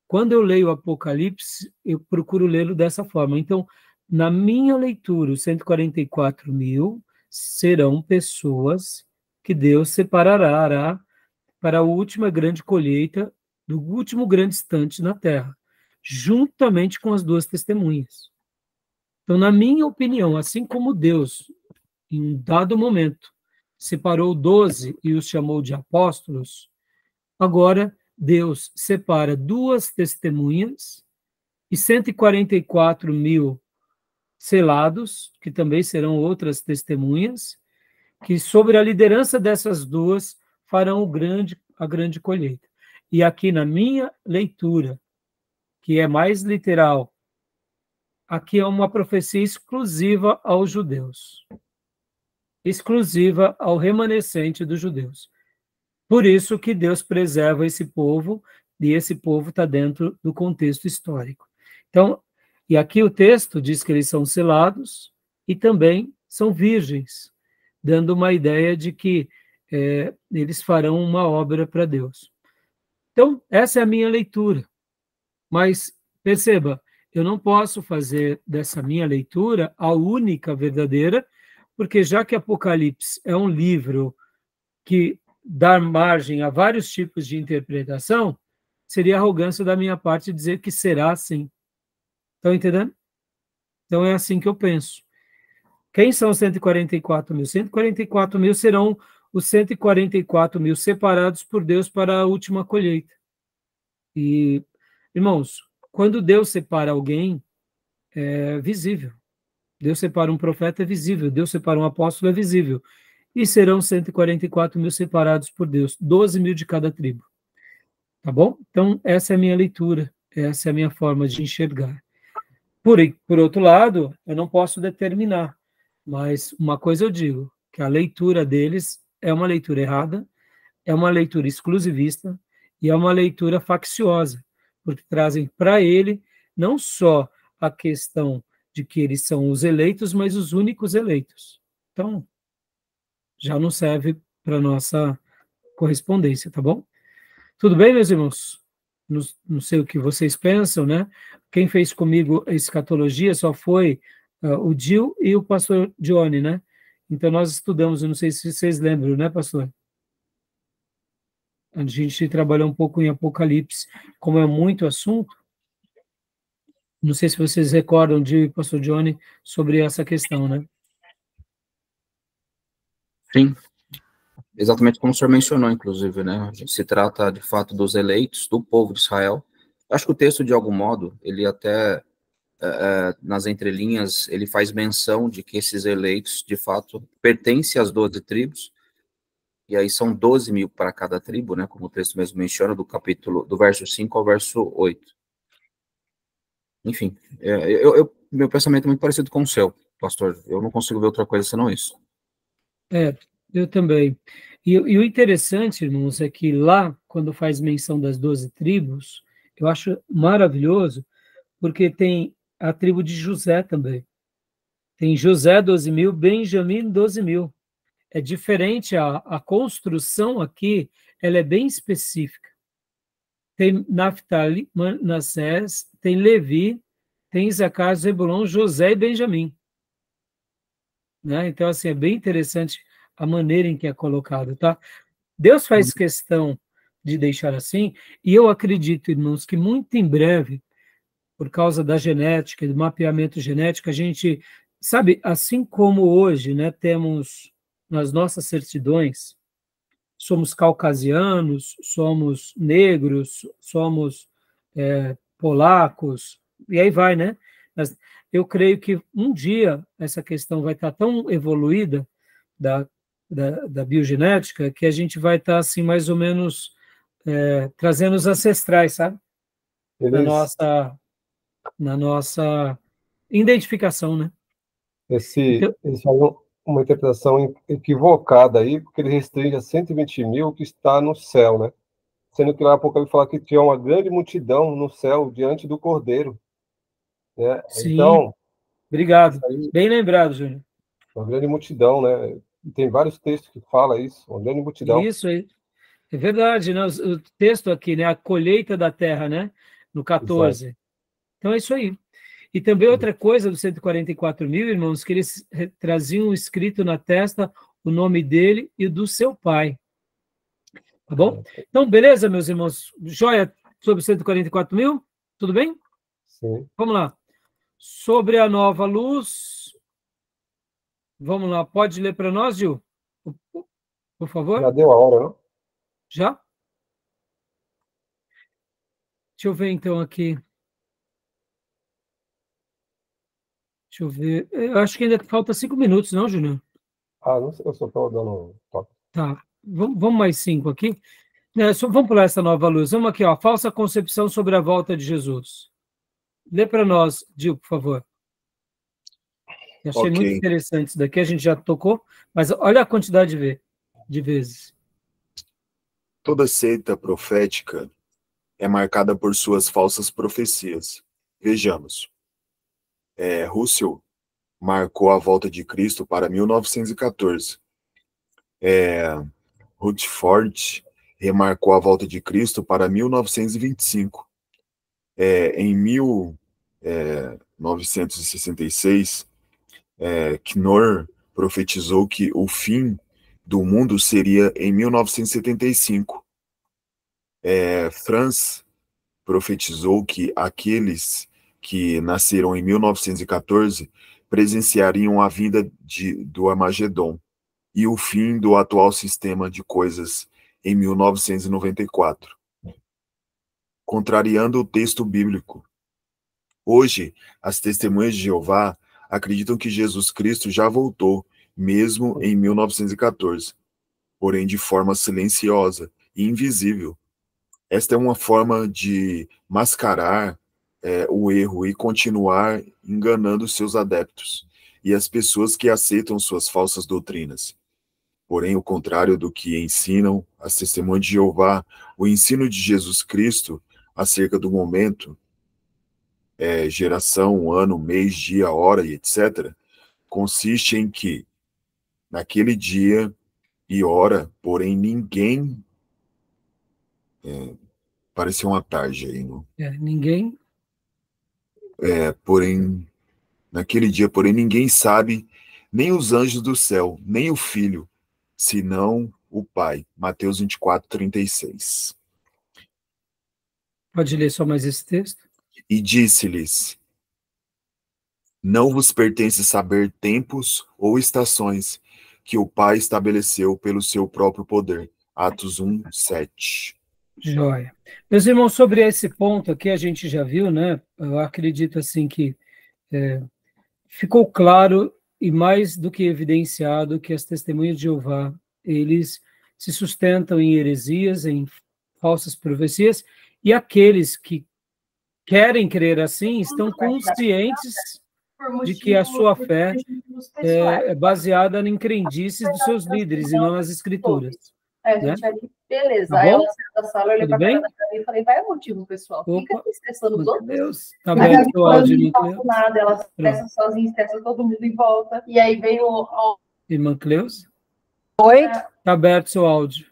Quando eu leio o Apocalipse, eu procuro lê-lo dessa forma. Então, na minha leitura, os 144 mil serão pessoas que Deus separará para a última grande colheita do último grande instante na Terra, juntamente com as duas testemunhas. Então, na minha opinião, assim como Deus, em um dado momento, separou 12 e os chamou de apóstolos, agora Deus separa duas testemunhas e 144 mil selados, que também serão outras testemunhas, que sobre a liderança dessas duas farão a grande colheita. E aqui na minha leitura, que é mais literal, aqui é uma profecia exclusiva aos judeus, exclusiva ao remanescente dos judeus. Por isso que Deus preserva esse povo, e esse povo está dentro do contexto histórico. Então, e aqui o texto diz que eles são selados e também são virgens, dando uma ideia de que eles farão uma obra para Deus. Então, essa é a minha leitura. Mas, perceba, eu não posso fazer dessa minha leitura a única verdadeira, porque já que Apocalipse é um livro que dá margem a vários tipos de interpretação, seria arrogância da minha parte dizer que será assim. Estão entendendo? Então é assim que eu penso. Quem são os 144 mil? 144 mil serão os 144 mil separados por Deus para a última colheita. E Irmãos, quando Deus separa alguém, é visível. Deus separa um profeta, é visível. Deus separa um apóstolo, é visível. E serão 144 mil separados por Deus, 12 mil de cada tribo. Tá bom? Então, essa é a minha leitura, essa é a minha forma de enxergar. Por outro lado, eu não posso determinar, mas uma coisa eu digo, que a leitura deles é uma leitura errada, é uma leitura exclusivista e é uma leitura facciosa, porque trazem para ele não só a questão de que eles são os eleitos, mas os únicos eleitos. Então, já não serve para nossa correspondência, tá bom? Tudo bem, meus irmãos? Não sei o que vocês pensam, né? Quem fez comigo a escatologia só foi o Gil e o pastor Johnny, né? Então, nós estudamos, eu não sei se vocês lembram, né, pastor? A gente trabalhou um pouco em Apocalipse, como é muito assunto. Não sei se vocês recordam de pastor Johnny sobre essa questão, né? Sim, exatamente como o senhor mencionou, inclusive, né? Se trata, de fato, dos eleitos, do povo de Israel. Acho que o texto, de algum modo, ele até, nas entrelinhas, ele faz menção de que esses eleitos, de fato, pertencem às 12 tribos, e aí são 12 mil para cada tribo, né? Como o texto mesmo menciona, do verso 5 ao verso 8. Enfim, meu pensamento é muito parecido com o seu, pastor. Eu não consigo ver outra coisa senão isso. Eu também. E o interessante, irmãos, é que lá, quando faz menção das 12 tribos, eu acho maravilhoso, porque tem a tribo de José também. Tem José, 12 mil, Benjamim, 12 mil. É diferente, a construção aqui, ela é bem específica. Tem Naftali, Manassés, tem Levi, tem Isacar, Zebulon, José e Benjamim. Né? Então, assim, é bem interessante a maneira em que é colocado, tá? Deus faz questão de deixar assim, e eu acredito, irmãos, que muito em breve, por causa da genética, do mapeamento genético, a gente, sabe, assim como hoje, né, temos nas nossas certidões, somos caucasianos, somos negros, somos polacos, e aí vai, né? Eu creio que um dia essa questão vai estar tão evoluída da biogenética que a gente vai estar, assim, mais ou menos trazendo os ancestrais, sabe? Eles, Na nossa identificação, né? Então, eles fazem uma interpretação equivocada aí, porque ele restringe a 120 mil que está no céu, né? Sendo que lá a pouco ele fala que tinha uma grande multidão no céu diante do Cordeiro, né? sim, Então, isso obrigado. aí Bem lembrado, Júnior. é uma grande multidão, né? E tem vários textos que falam isso, uma grande multidão. Isso aí. É verdade, né? O texto aqui, né? A colheita da terra, né? No Exato. 14. Então é isso aí. E também outra coisa dos 144 mil, irmãos, que eles traziam escrito na testa o nome dele e do seu pai. Tá bom? Então, beleza, meus irmãos? Joia sobre 144 mil? Tudo bem? Sim. Vamos lá. Sobre a nova luz. Vamos lá. Pode ler para nós, Gil? Por favor? Já deu a hora, não? Já? Deixa eu ver então aqui. Deixa eu ver. Eu acho que ainda falta 5 minutos, não, Júnior? Ah, não sei, eu só estou dando um toque. Tá. Vamos mais 5 aqui. Vamos pular essa nova luz. Vamos aqui, ó. Falsa concepção sobre a volta de Jesus. Lê para nós, Gil, por favor. Eu achei muito Ok. interessante isso daqui, a gente já tocou, mas olha a quantidade de vezes. Toda seita profética é marcada por suas falsas profecias. Vejamos. Russell marcou a volta de Cristo para 1914. Rutherford remarcou a volta de Cristo para 1925. Em 1966, Knorr profetizou que o fim do mundo seria em 1975. Franz profetizou que aqueles que nasceram em 1914 presenciariam a vinda do Armagedon e o fim do atual sistema de coisas em 1994. contrariando o texto bíblico. Hoje, as testemunhas de Jeová acreditam que Jesus Cristo já voltou, mesmo em 1914, porém de forma silenciosa e invisível. Esta é uma forma de mascarar o erro e continuar enganando seus adeptos e as pessoas que aceitam suas falsas doutrinas. Porém, o contrário do que ensinam as testemunhas de Jeová, o ensino de Jesus Cristo acerca do momento, geração, ano, mês, dia, hora e etc., consiste em que, naquele dia e hora, porém ninguém... pareceu uma tarde aí, não? Ninguém... porém, naquele dia, porém ninguém sabe, nem os anjos do céu, nem o Filho, senão o Pai. Mateus 24, 36. Pode ler só mais esse texto? E disse-lhes: não vos pertence saber tempos ou estações que o Pai estabeleceu pelo seu próprio poder. Atos 1, 7. Joia. Meus irmãos, sobre esse ponto aqui a gente já viu, né? Eu acredito assim que ficou claro e mais do que evidenciado que as testemunhas de Jeová, eles se sustentam em heresias, em falsas profecias, e aqueles que querem crer assim estão conscientes de que a sua fé é baseada em crendices dos seus líderes e não nas escrituras. A gente ali, beleza. Tá aí bom? ela saiu da sala, eu olhei pra cara da Gabi e falei, vai o motivo, pessoal. Fica estressando os outros. Deus, tá A bem, Gabi falando, não Cleus. faço nada, ela estressa sozinha, estressa todo mundo em volta. E aí veio Irmã Cleus? Oi? Tá aberto seu áudio.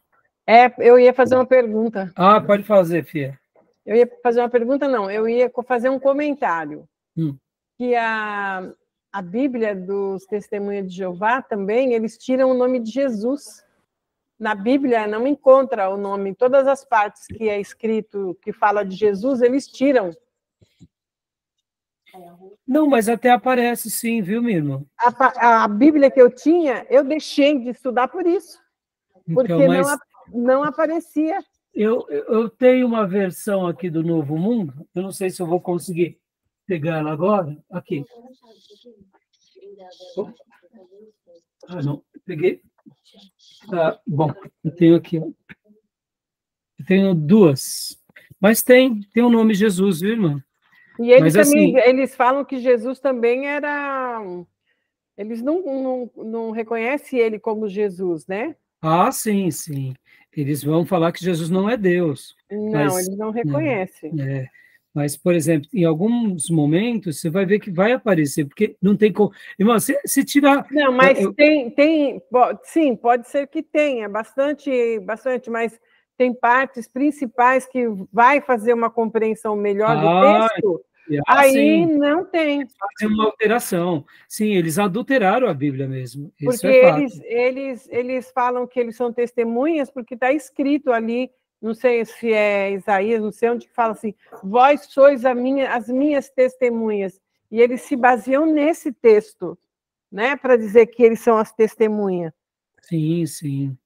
Eu ia fazer uma pergunta. Ah, pode fazer, filha. Eu ia fazer uma pergunta, não. Eu ia fazer um comentário. Que a Bíblia dos Testemunhas de Jeová também, eles tiram o nome de Jesus. Na Bíblia não encontra o nome, todas as partes que é escrito, que fala de Jesus, eles tiram. Não, mas até aparece sim, viu, minha irmã? A Bíblia que eu tinha, eu deixei de estudar por isso. Porque então, mas não aparecia. Eu tenho uma versão aqui do Novo Mundo, eu não sei se eu vou conseguir pegar ela agora. Aqui. Ah, não, peguei. Bom, eu tenho aqui. Eu tenho duas. Mas tem o nome Jesus, viu, irmã? E eles mas, também, assim, eles falam que Jesus também era... Eles não reconhecem ele como Jesus, né? Ah, sim, sim. Eles vão falar que Jesus não é Deus. Não, eles não reconhecem. Mas, por exemplo, em alguns momentos, você vai ver que vai aparecer, porque não tem como... Irmão, se tirar... Não, mas sim, pode ser que tenha, bastante, mas tem partes principais que vai fazer uma compreensão melhor do texto, aí sim. Não tem. Eles fazem uma alteração. Sim, eles adulteraram a Bíblia mesmo. Isso porque é fato. Eles falam que eles são testemunhas, porque está escrito ali, não sei se é Isaías, não sei onde que fala assim, vós sois as minhas testemunhas. E eles se baseiam nesse texto, né, para dizer que eles são as testemunhas. Sim, sim.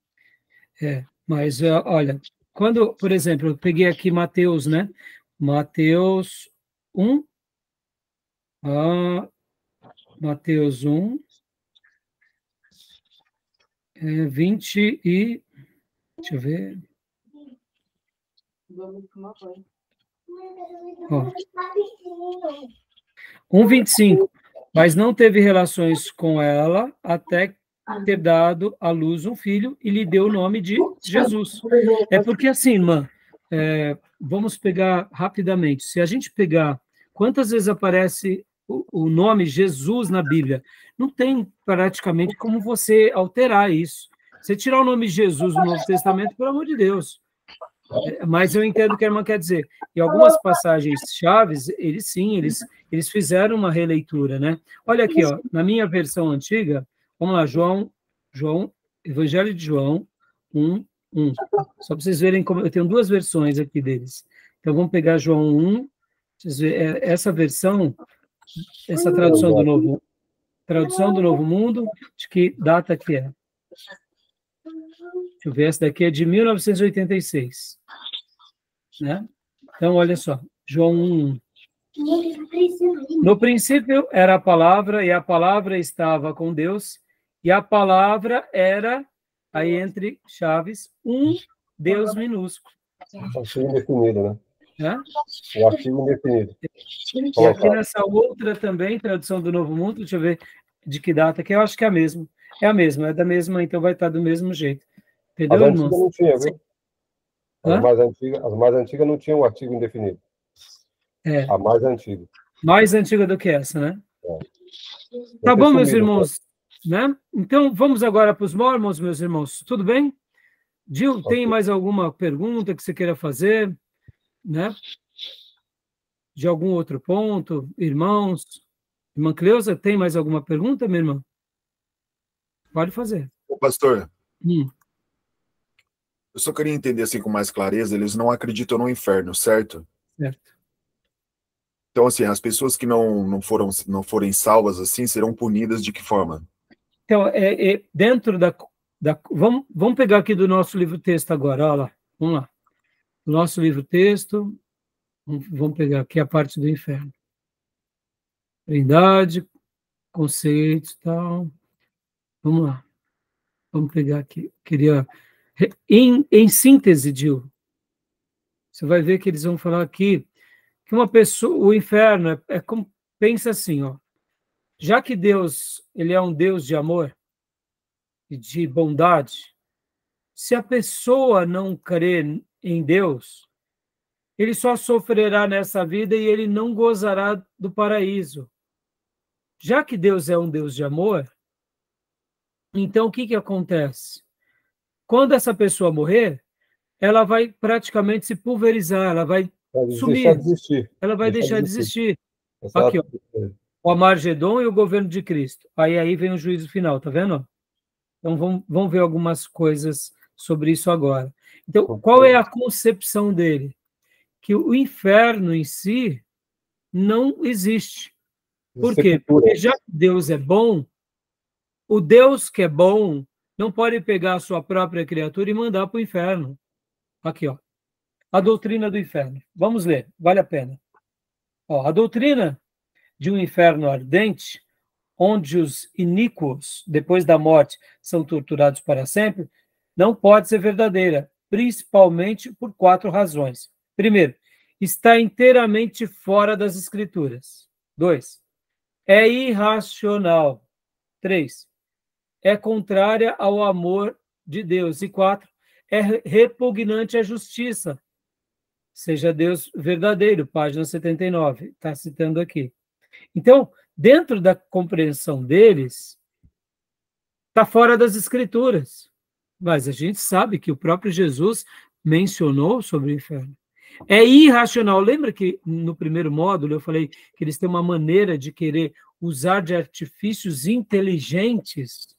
Mas, olha, quando, por exemplo, eu peguei aqui Mateus, né? Mateus 1. Mateus 1. 20 e... Deixa eu ver. Vamos tomar banho. 1:25. Mas não teve relações com ela até ter dado à luz um filho e lhe deu o nome de Jesus. É porque assim, irmã, vamos pegar rapidamente. Se a gente pegar quantas vezes aparece o nome Jesus na Bíblia, não tem praticamente como você alterar isso. Você tirar o nome Jesus do Novo Testamento, pelo amor de Deus. Mas eu entendo o que a irmã quer dizer. Em algumas passagens chaves, eles fizeram uma releitura, né? Olha aqui, ó, na minha versão antiga, vamos lá, João, Evangelho de João 1:1. Só para vocês verem como eu tenho duas versões aqui deles. Então vamos pegar João 1, vocês verem, essa versão, essa tradução do Novo Mundo, de que data que é? Deixa eu ver, essa daqui é de 1986, né? Então, olha só, João 1. No princípio era a palavra, e a palavra estava com Deus, e a palavra era, aí entre chaves, um Deus minúsculo. Artigo indefinido, né? É? O artigo indefinido. E aqui nessa outra também, tradução do Novo Mundo, deixa eu ver de que data, que eu acho que é a mesma. É a mesma, é da mesma, então vai estar do mesmo jeito. Entendeu, irmão? As antigas não tinha, viu? As mais antigas não tinham o artigo indefinido. É. A mais antiga. Mais antiga do que essa, né? É. Tá bom, meus irmãos, né? Então, vamos agora para os Mormons, meus irmãos. Tudo bem? Gil, tem mais alguma pergunta que você queira fazer, né? De algum outro ponto? Irmãos? Irmã Cleusa, tem mais alguma pergunta, minha irmã? Pode fazer. Ô, pastor, eu só queria entender assim com mais clareza, eles não acreditam no inferno, certo? Certo. Então, assim, as pessoas que não forem salvas assim serão punidas de que forma? Então, dentro vamos pegar aqui do nosso livro-texto agora, olha lá, vamos lá. O nosso livro-texto, vamos pegar aqui a parte do inferno. Trindade, conceitos e tal. Vamos lá. Vamos pegar aqui. Queria... Em síntese, Gil, você vai ver que eles vão falar aqui que uma pessoa, o inferno é como, pensa assim, ó, já que Deus, ele é um Deus de amor e de bondade, se a pessoa não crer em Deus, ele só sofrerá nessa vida e ele não gozará do paraíso. Já que Deus é um Deus de amor, então o que acontece? Quando essa pessoa morrer, ela vai praticamente se pulverizar, ela vai sumir, ela vai deixar de existir. Aqui, ó, o Amargedon e o governo de Cristo. Aí vem o juízo final, tá vendo? Então vamos ver algumas coisas sobre isso agora. Então, qual é a concepção dele? Que o inferno em si não existe. Por quê? Porque já que Deus é bom, o Deus que é bom não pode pegar a sua própria criatura e mandar para o inferno. Aqui, ó. A doutrina do inferno. Vamos ler, vale a pena. Ó, a doutrina de um inferno ardente, onde os iníquos, depois da morte, são torturados para sempre, não pode ser verdadeira, principalmente por 4 razões. Primeiro, está inteiramente fora das Escrituras. 2, é irracional. 3, é contrária ao amor de Deus. E 4, é repugnante à justiça. Seja Deus verdadeiro, página 79, está citando aqui. Então, dentro da compreensão deles, está fora das Escrituras. Mas a gente sabe que o próprio Jesus mencionou sobre o inferno. É irracional. Lembra que no primeiro módulo eu falei que eles têm uma maneira de querer usar de artifícios inteligentes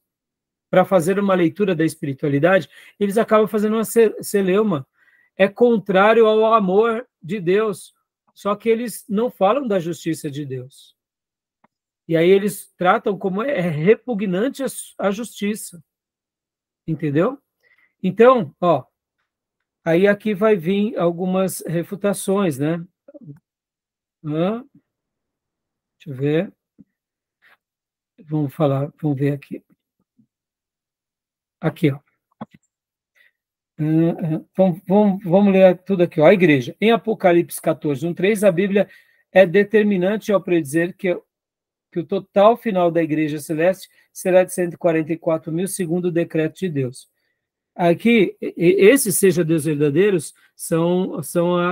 para fazer uma leitura da espiritualidade? Eles acabam fazendo uma celeuma. É contrário ao amor de Deus. Só que eles não falam da justiça de Deus. E aí eles tratam como é repugnante a justiça. Entendeu? Então, ó, aí aqui vai vir algumas refutações, né? Deixa eu ver. Vamos ver aqui. Aqui, ó. Vamos ler tudo aqui, ó. A igreja. Em Apocalipse 14, 1:3, a Bíblia é determinante ao predizer que o total final da igreja celeste será de 144 mil, segundo o decreto de Deus. Aqui, esses Seja Deus Verdadeiros são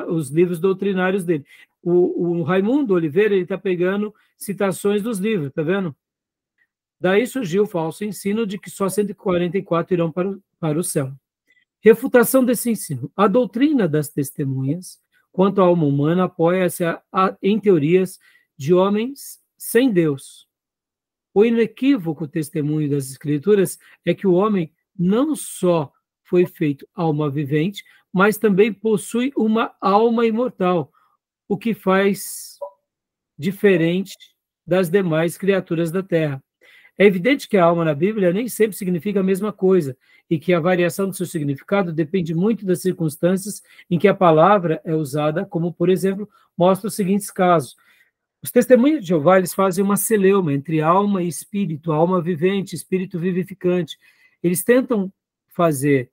os livros doutrinários dele. O Raimundo Oliveira está pegando citações dos livros, tá vendo? Daí surgiu o falso ensino de que só 144 irão para o céu. Refutação desse ensino. A doutrina das testemunhas quanto à alma humana apoia-se em teorias de homens sem Deus. O inequívoco testemunho das Escrituras é que o homem não só foi feito alma vivente, mas também possui uma alma imortal, o que faz diferente das demais criaturas da terra. É evidente que a alma na Bíblia nem sempre significa a mesma coisa, e que a variação do seu significado depende muito das circunstâncias em que a palavra é usada, como, por exemplo, mostra os seguintes casos. Os testemunhos de Jeová, eles fazem uma celeuma entre alma e espírito, alma vivente, espírito vivificante. Eles tentam fazer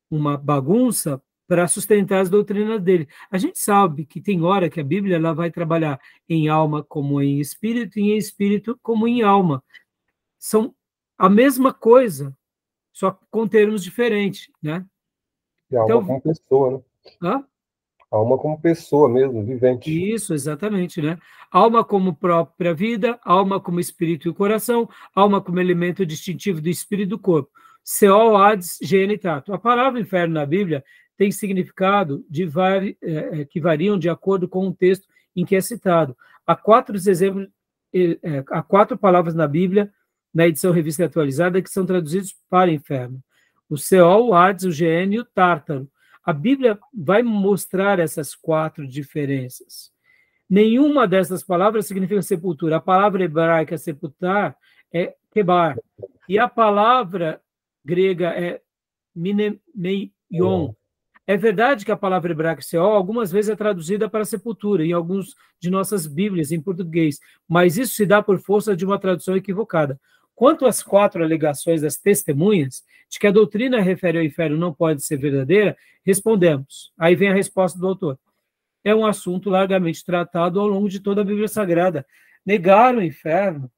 uma bagunça para sustentar as doutrinas dele. A gente sabe que tem hora que a Bíblia ela vai trabalhar em alma como em espírito, e em espírito como em alma. São a mesma coisa, só com termos diferentes, né? E a alma como pessoa, né? Hã? Alma como pessoa mesmo, vivente. Isso, exatamente, né? Alma como própria vida, alma como espírito e coração, alma como elemento distintivo do espírito e do corpo. Seol, Hades, Gênero e Tato. A palavra inferno na Bíblia tem significado que variam de acordo com o texto em que é citado. Há 4 exemplos, há 4 palavras na Bíblia, na edição revista e atualizada, que são traduzidos para inferno. O Seol, o Hades, o Gênero e o Tártaro. A Bíblia vai mostrar essas 4 diferenças. Nenhuma dessas palavras significa sepultura. A palavra hebraica sepultar é kebar. E a palavra grega é mnemeion. É verdade que a palavra hebraica Seol algumas vezes é traduzida para sepultura, em alguns de nossas Bíblias em português, mas isso se dá por força de uma tradução equivocada. Quanto às 4 alegações das testemunhas, de que a doutrina refere ao inferno não pode ser verdadeira, respondemos. Aí vem a resposta do autor. É um assunto largamente tratado ao longo de toda a Bíblia Sagrada. Negar o inferno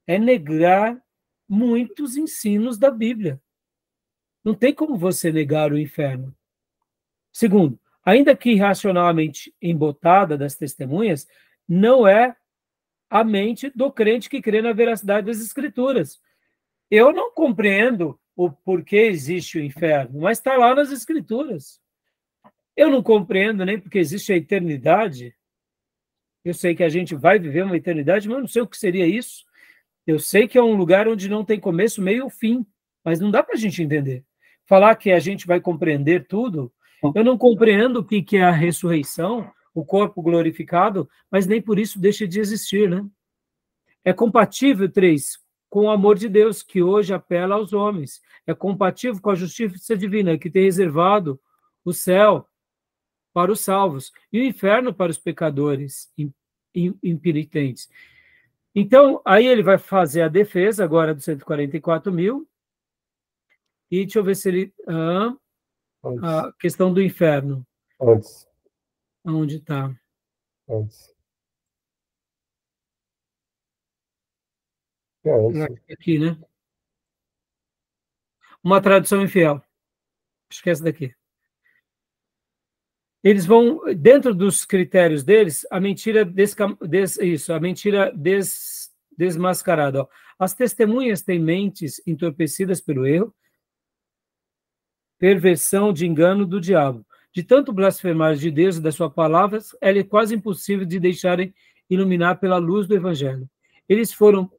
é negar muitos ensinos da Bíblia. Não tem como você negar o inferno. Segundo, ainda que irracionalmente embotada das testemunhas, não é a mente do crente que crê na veracidade das Escrituras. Eu não compreendo o porquê existe o inferno, mas está lá nas Escrituras. Eu não compreendo nem porque existe a eternidade. Eu sei que a gente vai viver uma eternidade, mas eu não sei o que seria isso. Eu sei que é um lugar onde não tem começo, meio ou fim, mas não dá para a gente entender. Falar que a gente vai compreender tudo, eu não compreendo o que é a ressurreição, o corpo glorificado, mas nem por isso deixa de existir, né? É compatível, 3, com o amor de Deus, que hoje apela aos homens. É compatível com a justiça divina, que tem reservado o céu para os salvos e o inferno para os pecadores impenitentes. Então, aí ele vai fazer a defesa agora dos 144 mil, e deixa eu ver se ele... a questão do inferno. Antes. Onde está? Antes. Aqui, né? Uma tradução infiel. Acho que é essa daqui. Eles vão, dentro dos critérios deles, a mentira desmascarada. Ó. As testemunhas têm mentes entorpecidas pelo erro, perversão de engano do diabo. De tanto blasfemar de Deus e das suas palavras, é quase impossível de deixarem iluminar pela luz do Evangelho. Eles foram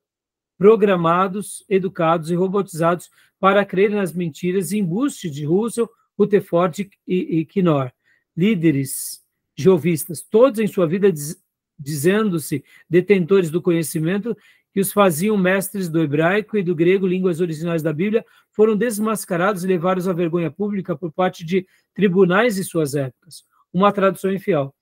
programados, educados e robotizados para crer nas mentiras e embustes de Russell, Rutherford e Knorr, líderes jeovistas, todos em sua vida dizendo-se detentores do conhecimento que os faziam mestres do hebraico e do grego, línguas originais da Bíblia, foram desmascarados e levados à vergonha pública por parte de tribunais de suas épocas. Uma tradução infiel.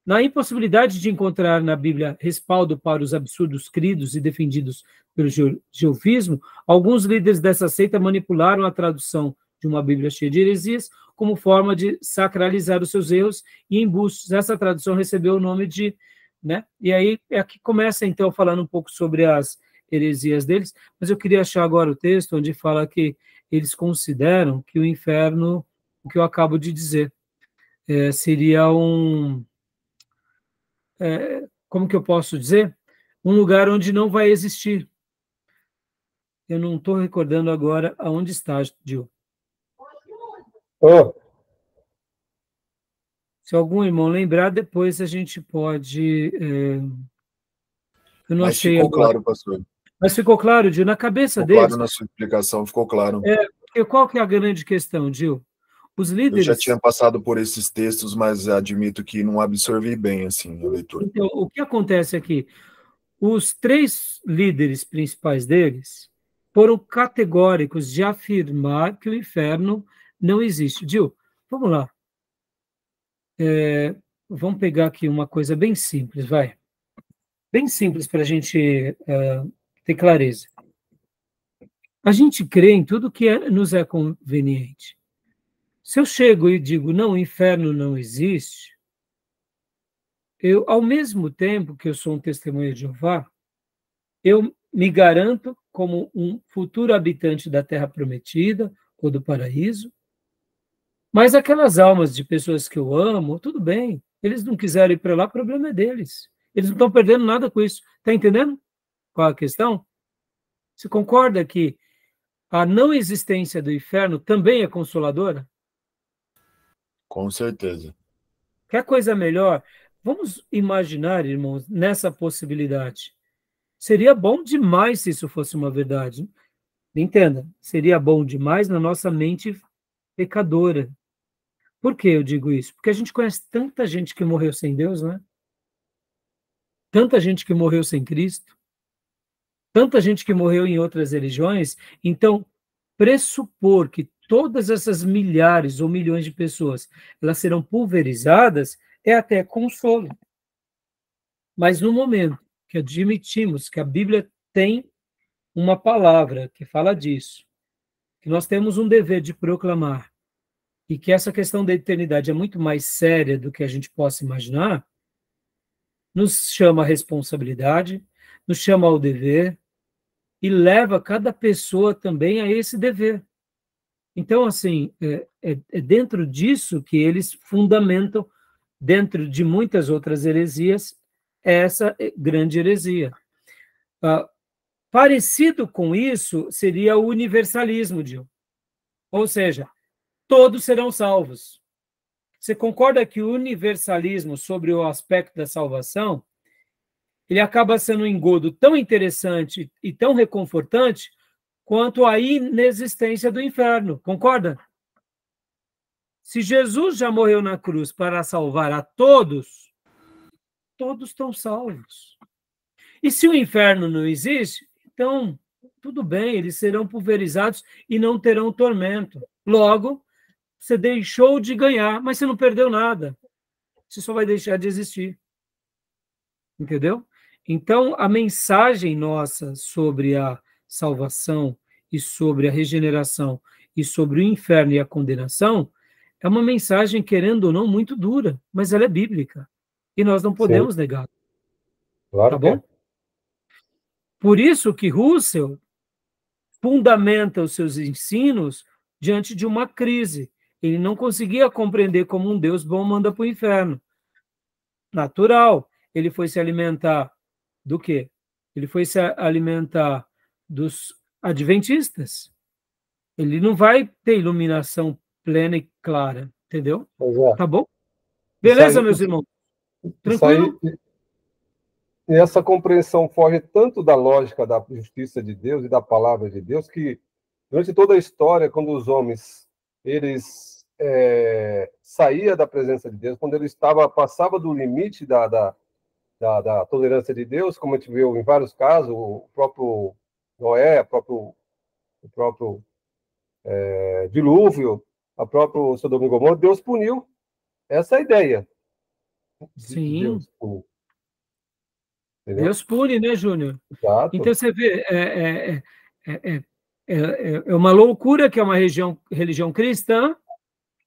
Na impossibilidade de encontrar na Bíblia respaldo para os absurdos cridos e defendidos pelo jeovismo, alguns líderes dessa seita manipularam a tradução de uma Bíblia cheia de heresias como forma de sacralizar os seus erros e embustes. Essa tradução recebeu o nome de... né? E aí é que começa, então, falando um pouco sobre as heresias deles, mas eu queria achar agora o texto onde fala que eles consideram que o inferno, o que eu acabo de dizer, seria como que eu posso dizer? Um lugar onde não vai existir. Eu não estou recordando agora aonde está, Gil. Se algum irmão lembrar, depois a gente pode... Eu não Mas achei ficou agora. Claro, pastor. Mas ficou claro, Gil, na cabeça ficou deles... Claro na sua explicação, ficou claro. Porque qual que é a grande questão, Gil? Os líderes... Eu já tinha passado por esses textos, mas admito que não absorvi bem assim, a leitura. Então, o que acontece aqui? os 3 líderes principais deles foram categóricos de afirmar que o inferno não existe. Gil, vamos lá. Vamos pegar aqui uma coisa bem simples, vai. Bem simples para a gente ter clareza. A gente crê em tudo que nos é conveniente. Se eu chego e digo, não, o inferno não existe, eu, ao mesmo tempo que eu sou um testemunha de Jeová, eu me garanto como um futuro habitante da Terra Prometida ou do paraíso, mas aquelas almas de pessoas que eu amo, tudo bem, eles não quiserem ir para lá, o problema é deles. Eles não estão perdendo nada com isso. Está entendendo qual é a questão? Você concorda que a não existência do inferno também é consoladora? Com certeza. Quer coisa melhor? Vamos imaginar, irmãos, nessa possibilidade. Seria bom demais se isso fosse uma verdade. Entenda, seria bom demais na nossa mente pecadora. Por que eu digo isso? Porque a gente conhece tanta gente que morreu sem Deus, né? Tanta gente que morreu sem Cristo. Tanta gente que morreu em outras religiões. Então, pressupor que todas essas milhares ou milhões de pessoas elas serão pulverizadas é até consolo. Mas no momento que admitimos que a Bíblia tem uma palavra que fala disso, que nós temos um dever de proclamar, e que essa questão da eternidade é muito mais séria do que a gente possa imaginar, nos chama a responsabilidade, nos chama ao dever, e leva cada pessoa também a esse dever. Então, assim, é dentro disso que eles fundamentam, dentro de muitas outras heresias, essa grande heresia. Parecido com isso seria o universalismo, Gil. Ou seja, todos serão salvos. Você concorda que o universalismo sobre o aspecto da salvação, ele acaba sendo um engodo tão interessante e tão reconfortante quanto a inexistência do inferno, concorda? Se Jesus já morreu na cruz para salvar a todos, todos estão salvos. E se o inferno não existe, então, tudo bem, eles serão pulverizados e não terão tormento. Logo, você deixou de ganhar, mas você não perdeu nada. Você só vai deixar de existir. Entendeu? Então, a mensagem nossa sobre a salvação e sobre a regeneração e sobre o inferno e a condenação é uma mensagem, querendo ou não, muito dura, mas ela é bíblica. E nós não podemos negar. Claro, tá bom? Por isso que Russell fundamenta os seus ensinos diante de uma crise. Ele não conseguia compreender como um Deus bom manda para o inferno. Natural. Ele foi se alimentar do quê? Ele foi se alimentar dos adventistas. Ele não vai ter iluminação plena e clara, entendeu? Tá bom? Beleza, meus irmãos? Tranquilo? E essa compreensão foge tanto da lógica da justiça de Deus e da palavra de Deus que, durante toda a história, quando os homens eles saíam da presença de Deus, quando ele passava do limite da tolerância de Deus, como a gente viu em vários casos, o próprio Noé, o próprio dilúvio, a própria Sodoma e Gomorra, Deus puniu. Essa é a ideia. Sim. Deus puniu. Deus pune, né, Júnior? Exato. Então, você vê, é uma loucura que é uma religião cristã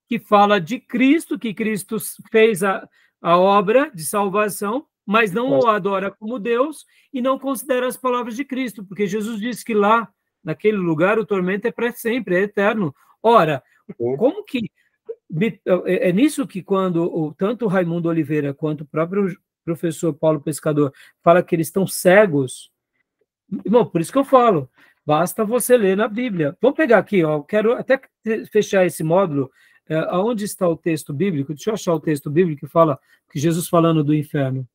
que fala de Cristo, que Cristo fez a obra de salvação, mas não o adora como Deus e não considera as palavras de Cristo, porque Jesus disse que lá, naquele lugar, o tormento é para sempre, é eterno. Ora, como que... É nisso que quando tanto o Raimundo Oliveira quanto o próprio professor Paulo Pescador fala que eles estão cegos. Bom, por isso que eu falo, basta você ler na Bíblia. Vamos pegar aqui, ó, eu quero até fechar esse módulo. Aonde está o texto bíblico? Deixa eu achar o texto bíblico que fala que Jesus falando do inferno.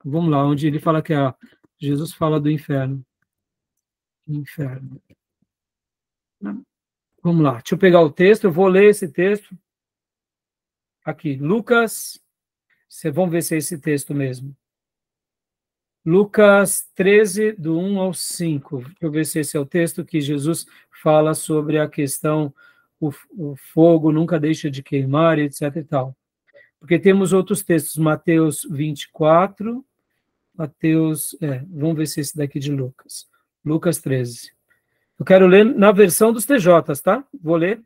Vamos lá, onde ele fala que Jesus fala do inferno. Inferno. Vamos lá, deixa eu pegar o texto, eu vou ler esse texto. Aqui, Lucas, vamos ver se é esse texto mesmo. Lucas 13, do 1 ao 5. Deixa eu ver se esse é o texto que Jesus fala sobre a questão, o fogo nunca deixa de queimar, etc. e tal. Porque temos outros textos, Mateus 24, vamos ver se esse daqui de Lucas. Lucas 13. Eu quero ler na versão dos TJs, tá? Vou ler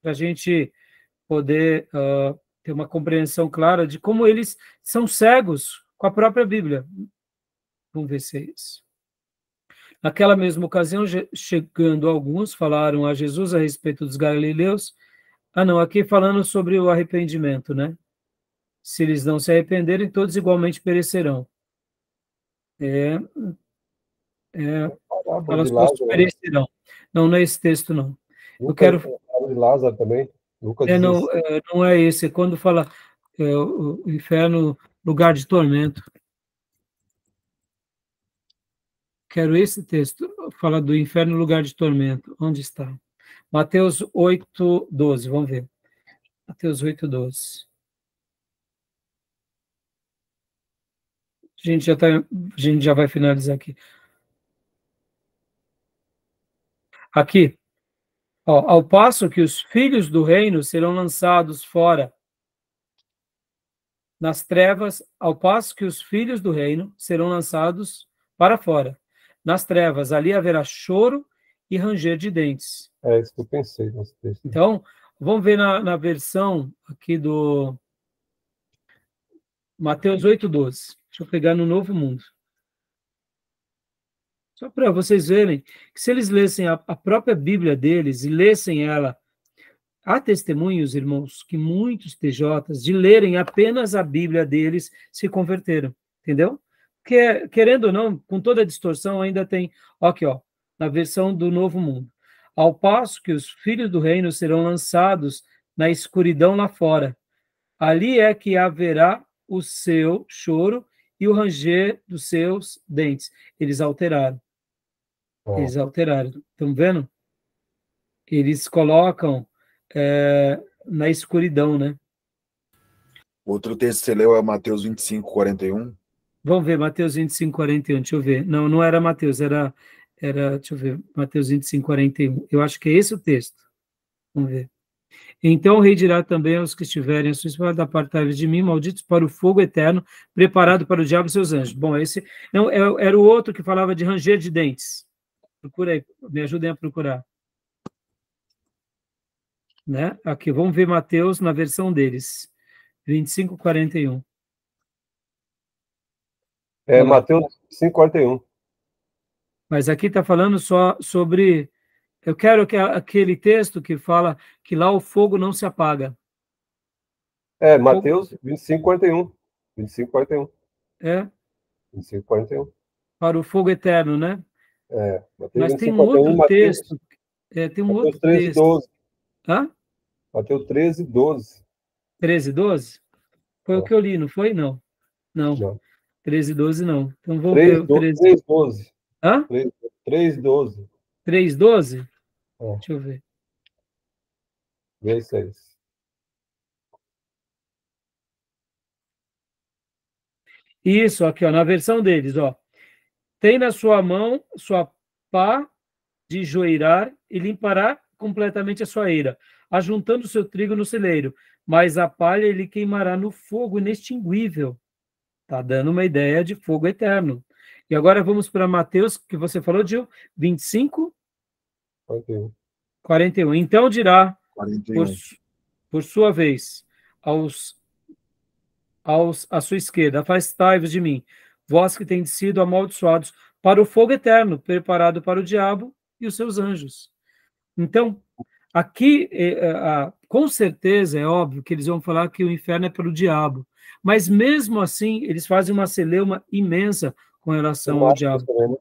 para a gente poder ter uma compreensão clara de como eles são cegos com a própria Bíblia. Vamos ver se é isso. Naquela mesma ocasião, chegando alguns, falaram a Jesus a respeito dos galileus. Não, aqui falando sobre o arrependimento, né? Se eles não se arrependerem, todos igualmente perecerão. Elas todos perecerão. Não é esse texto, não. Eu quero... de Lázaro também. Não é esse. É quando fala o inferno, lugar de tormento. Quero esse texto, fala do inferno, lugar de tormento. Onde está? Mateus 8, 12, vamos ver. Mateus 8, 12. A gente já vai finalizar aqui. Aqui. Ao passo que os filhos do reino serão lançados fora nas trevas, ao passo que os filhos do reino serão lançados para fora. Nas trevas, ali haverá choro e ranger de dentes. É isso que eu pensei nesse texto. Então, vamos ver na versão aqui do Mateus 8:12. Deixa eu pegar no Novo Mundo. Só para vocês verem que se eles lessem a própria Bíblia deles e lessem ela, há testemunhos, irmãos, que muitos TJs, de lerem apenas a Bíblia deles, se converteram. Entendeu? Porque, querendo ou não, com toda a distorção, ainda tem, aqui, na versão do Novo Mundo. Ao passo que os filhos do reino serão lançados na escuridão lá fora. Ali é que haverá o seu choro e o ranger dos seus dentes. Eles alteraram. Eles alteraram. Estão vendo? Eles colocam na escuridão, né? Outro texto que você leu é Mateus 25, 41. Vamos ver, Mateus 25, 41. Deixa eu ver. Não era Mateus, era, deixa eu ver, Mateus 25, 41. Eu acho que é esse o texto. Vamos ver. Então o rei dirá também aos que estiverem à sua espalda, apartai-vos de mim, malditos para o fogo eterno, preparado para o diabo e seus anjos. Bom, esse não era o outro que falava de ranger de dentes. Procura aí, me ajudem a procurar. Né? Aqui, vamos ver Mateus na versão deles. 25, 41. Mateus 5, 41. Mas aqui está falando só sobre... Eu quero aquele texto que fala que lá o fogo não se apaga. Mateus 25, 41. 25, 41. 25, 41. Para o fogo eterno, né? Mateus mas 25, tem um outro 41, texto. Tem um Mateus outro 13, texto. 12. Hã? Mateus 13, 12. 13, 12? Foi o que eu li, não foi? Não. 13, 12 não. Então vamos ver o 13. 3, 12. Hã? 3, 12. 3, 12? Deixa eu ver. Vê isso aí. Isso, aqui, na versão deles, Tem na sua mão sua pá de joeirar e limpará completamente a sua eira, ajuntando o seu trigo no celeiro, mas a palha ele queimará no fogo inextinguível. Está dando uma ideia de fogo eterno. E agora vamos para Mateus, que você falou, Gil, 25? 41. Então dirá, 41. Por sua vez, à sua esquerda, afastai-vos de mim, vós que tendes sido amaldiçoados para o fogo eterno, preparado para o diabo e os seus anjos. Então, aqui, com certeza, é óbvio que eles vão falar que o inferno é para o diabo, mas mesmo assim, eles fazem uma celeuma imensa com relação ao diabo.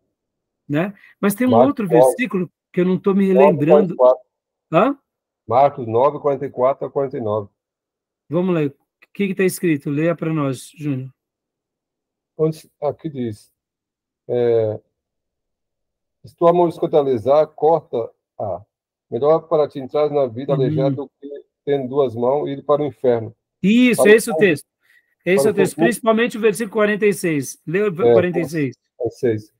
Né? Mas tem um outro versículo que eu não estou me lembrando. Marcos 9, 44 a 49. Vamos ler. O que está escrito? Leia para nós, Júnior. Aqui diz: se tu amor escandalizar, corta melhor para te entrar na vida aleijado do que tendo duas mãos e ir para o inferno. Isso, para esse é o texto. Esse é o texto, principalmente o versículo 46. Lê o 46. 46.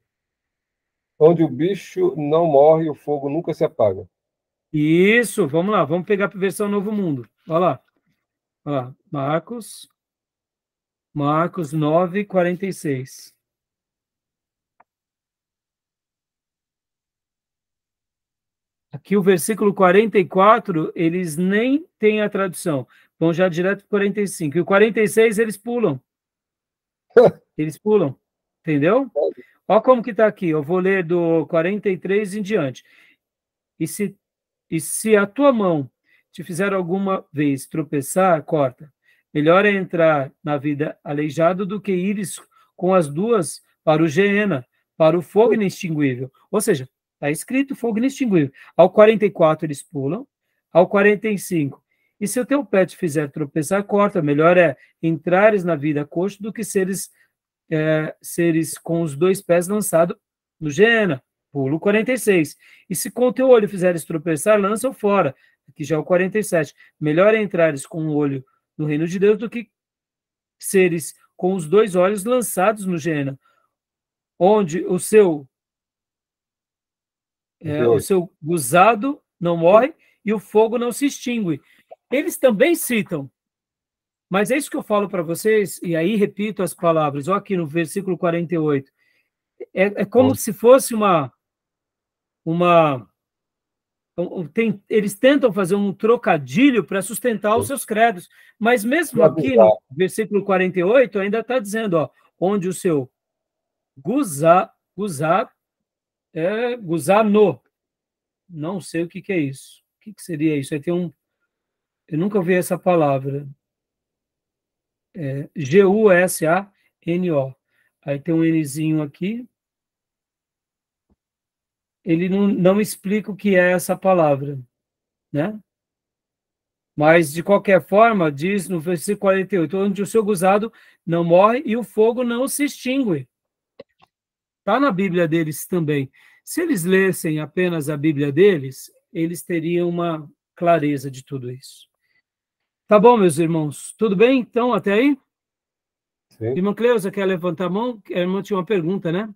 Onde o bicho não morre, o fogo nunca se apaga. Isso, vamos lá, vamos pegar para a versão Novo Mundo. Olha lá. Marcos 9, 46. Aqui o versículo 44, eles nem têm a tradução. Vão já direto para o 45. E o 46 eles pulam. Eles pulam. Entendeu? Olha como que está aqui. Eu vou ler do 43 em diante. E se a tua mão te fizer alguma vez tropeçar, corta. Melhor é entrar na vida aleijado do que ires com as duas para o Geena, para o fogo inextinguível. Ou seja, está escrito fogo inextinguível. Ao 44 eles pulam, ao 45. E se o teu pé te fizer tropeçar, corta. Melhor é entrares na vida coxo do que seres com os 2 pés lançado no Geena. Pulo 46. E se com o teu olho fizeres tropeçar, lança-o fora. Aqui já é o 47. Melhor é entrares com o olho no reino de Deus do que seres com os 2 olhos lançados no Geena, onde o seu gozado não morre e o fogo não se extingue. Eles também citam, mas é isso que eu falo para vocês, e aí repito as palavras, olha aqui no versículo 48. É como se fosse eles tentam fazer um trocadilho para sustentar os seus credos, mas mesmo aqui no versículo 48 ainda está dizendo, onde o seu guzano, não sei o que é isso. O que seria isso? Aí tem eu nunca ouvi essa palavra. G-U-S-A-N-O. Aí tem um Nzinho aqui. Ele não explica o que é essa palavra, né? Mas, de qualquer forma, diz no versículo 48, onde o seu gozado não morre e o fogo não se extingue. Está na Bíblia deles também. Se eles lessem apenas a Bíblia deles, eles teriam uma clareza de tudo isso. Tá bom, meus irmãos? Tudo bem, então, até aí? Sim. Irmã Cleusa, quer levantar a mão? A irmã tinha uma pergunta, né?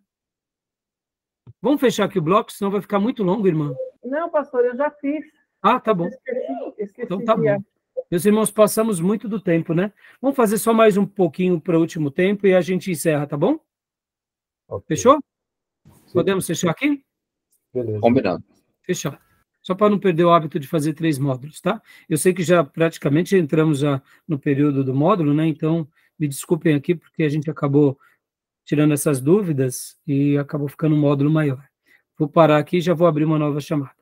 Vamos fechar aqui o bloco, senão vai ficar muito longo, irmã. Não, pastor, eu já fiz. Ah, tá bom. Esqueci Então tá bom. Meus irmãos, passamos muito do tempo, né? Vamos fazer só mais um pouquinho para o último tempo e a gente encerra, tá bom? Okay. Fechou? Sim. Podemos fechar aqui? Beleza. Combinado. Fechado. Só para não perder o hábito de fazer 3 módulos, tá? Eu sei que já praticamente entramos já no período do módulo, né? Então, me desculpem aqui, porque a gente acabou tirando essas dúvidas e acabou ficando um módulo maior. Vou parar aqui e já vou abrir uma nova chamada.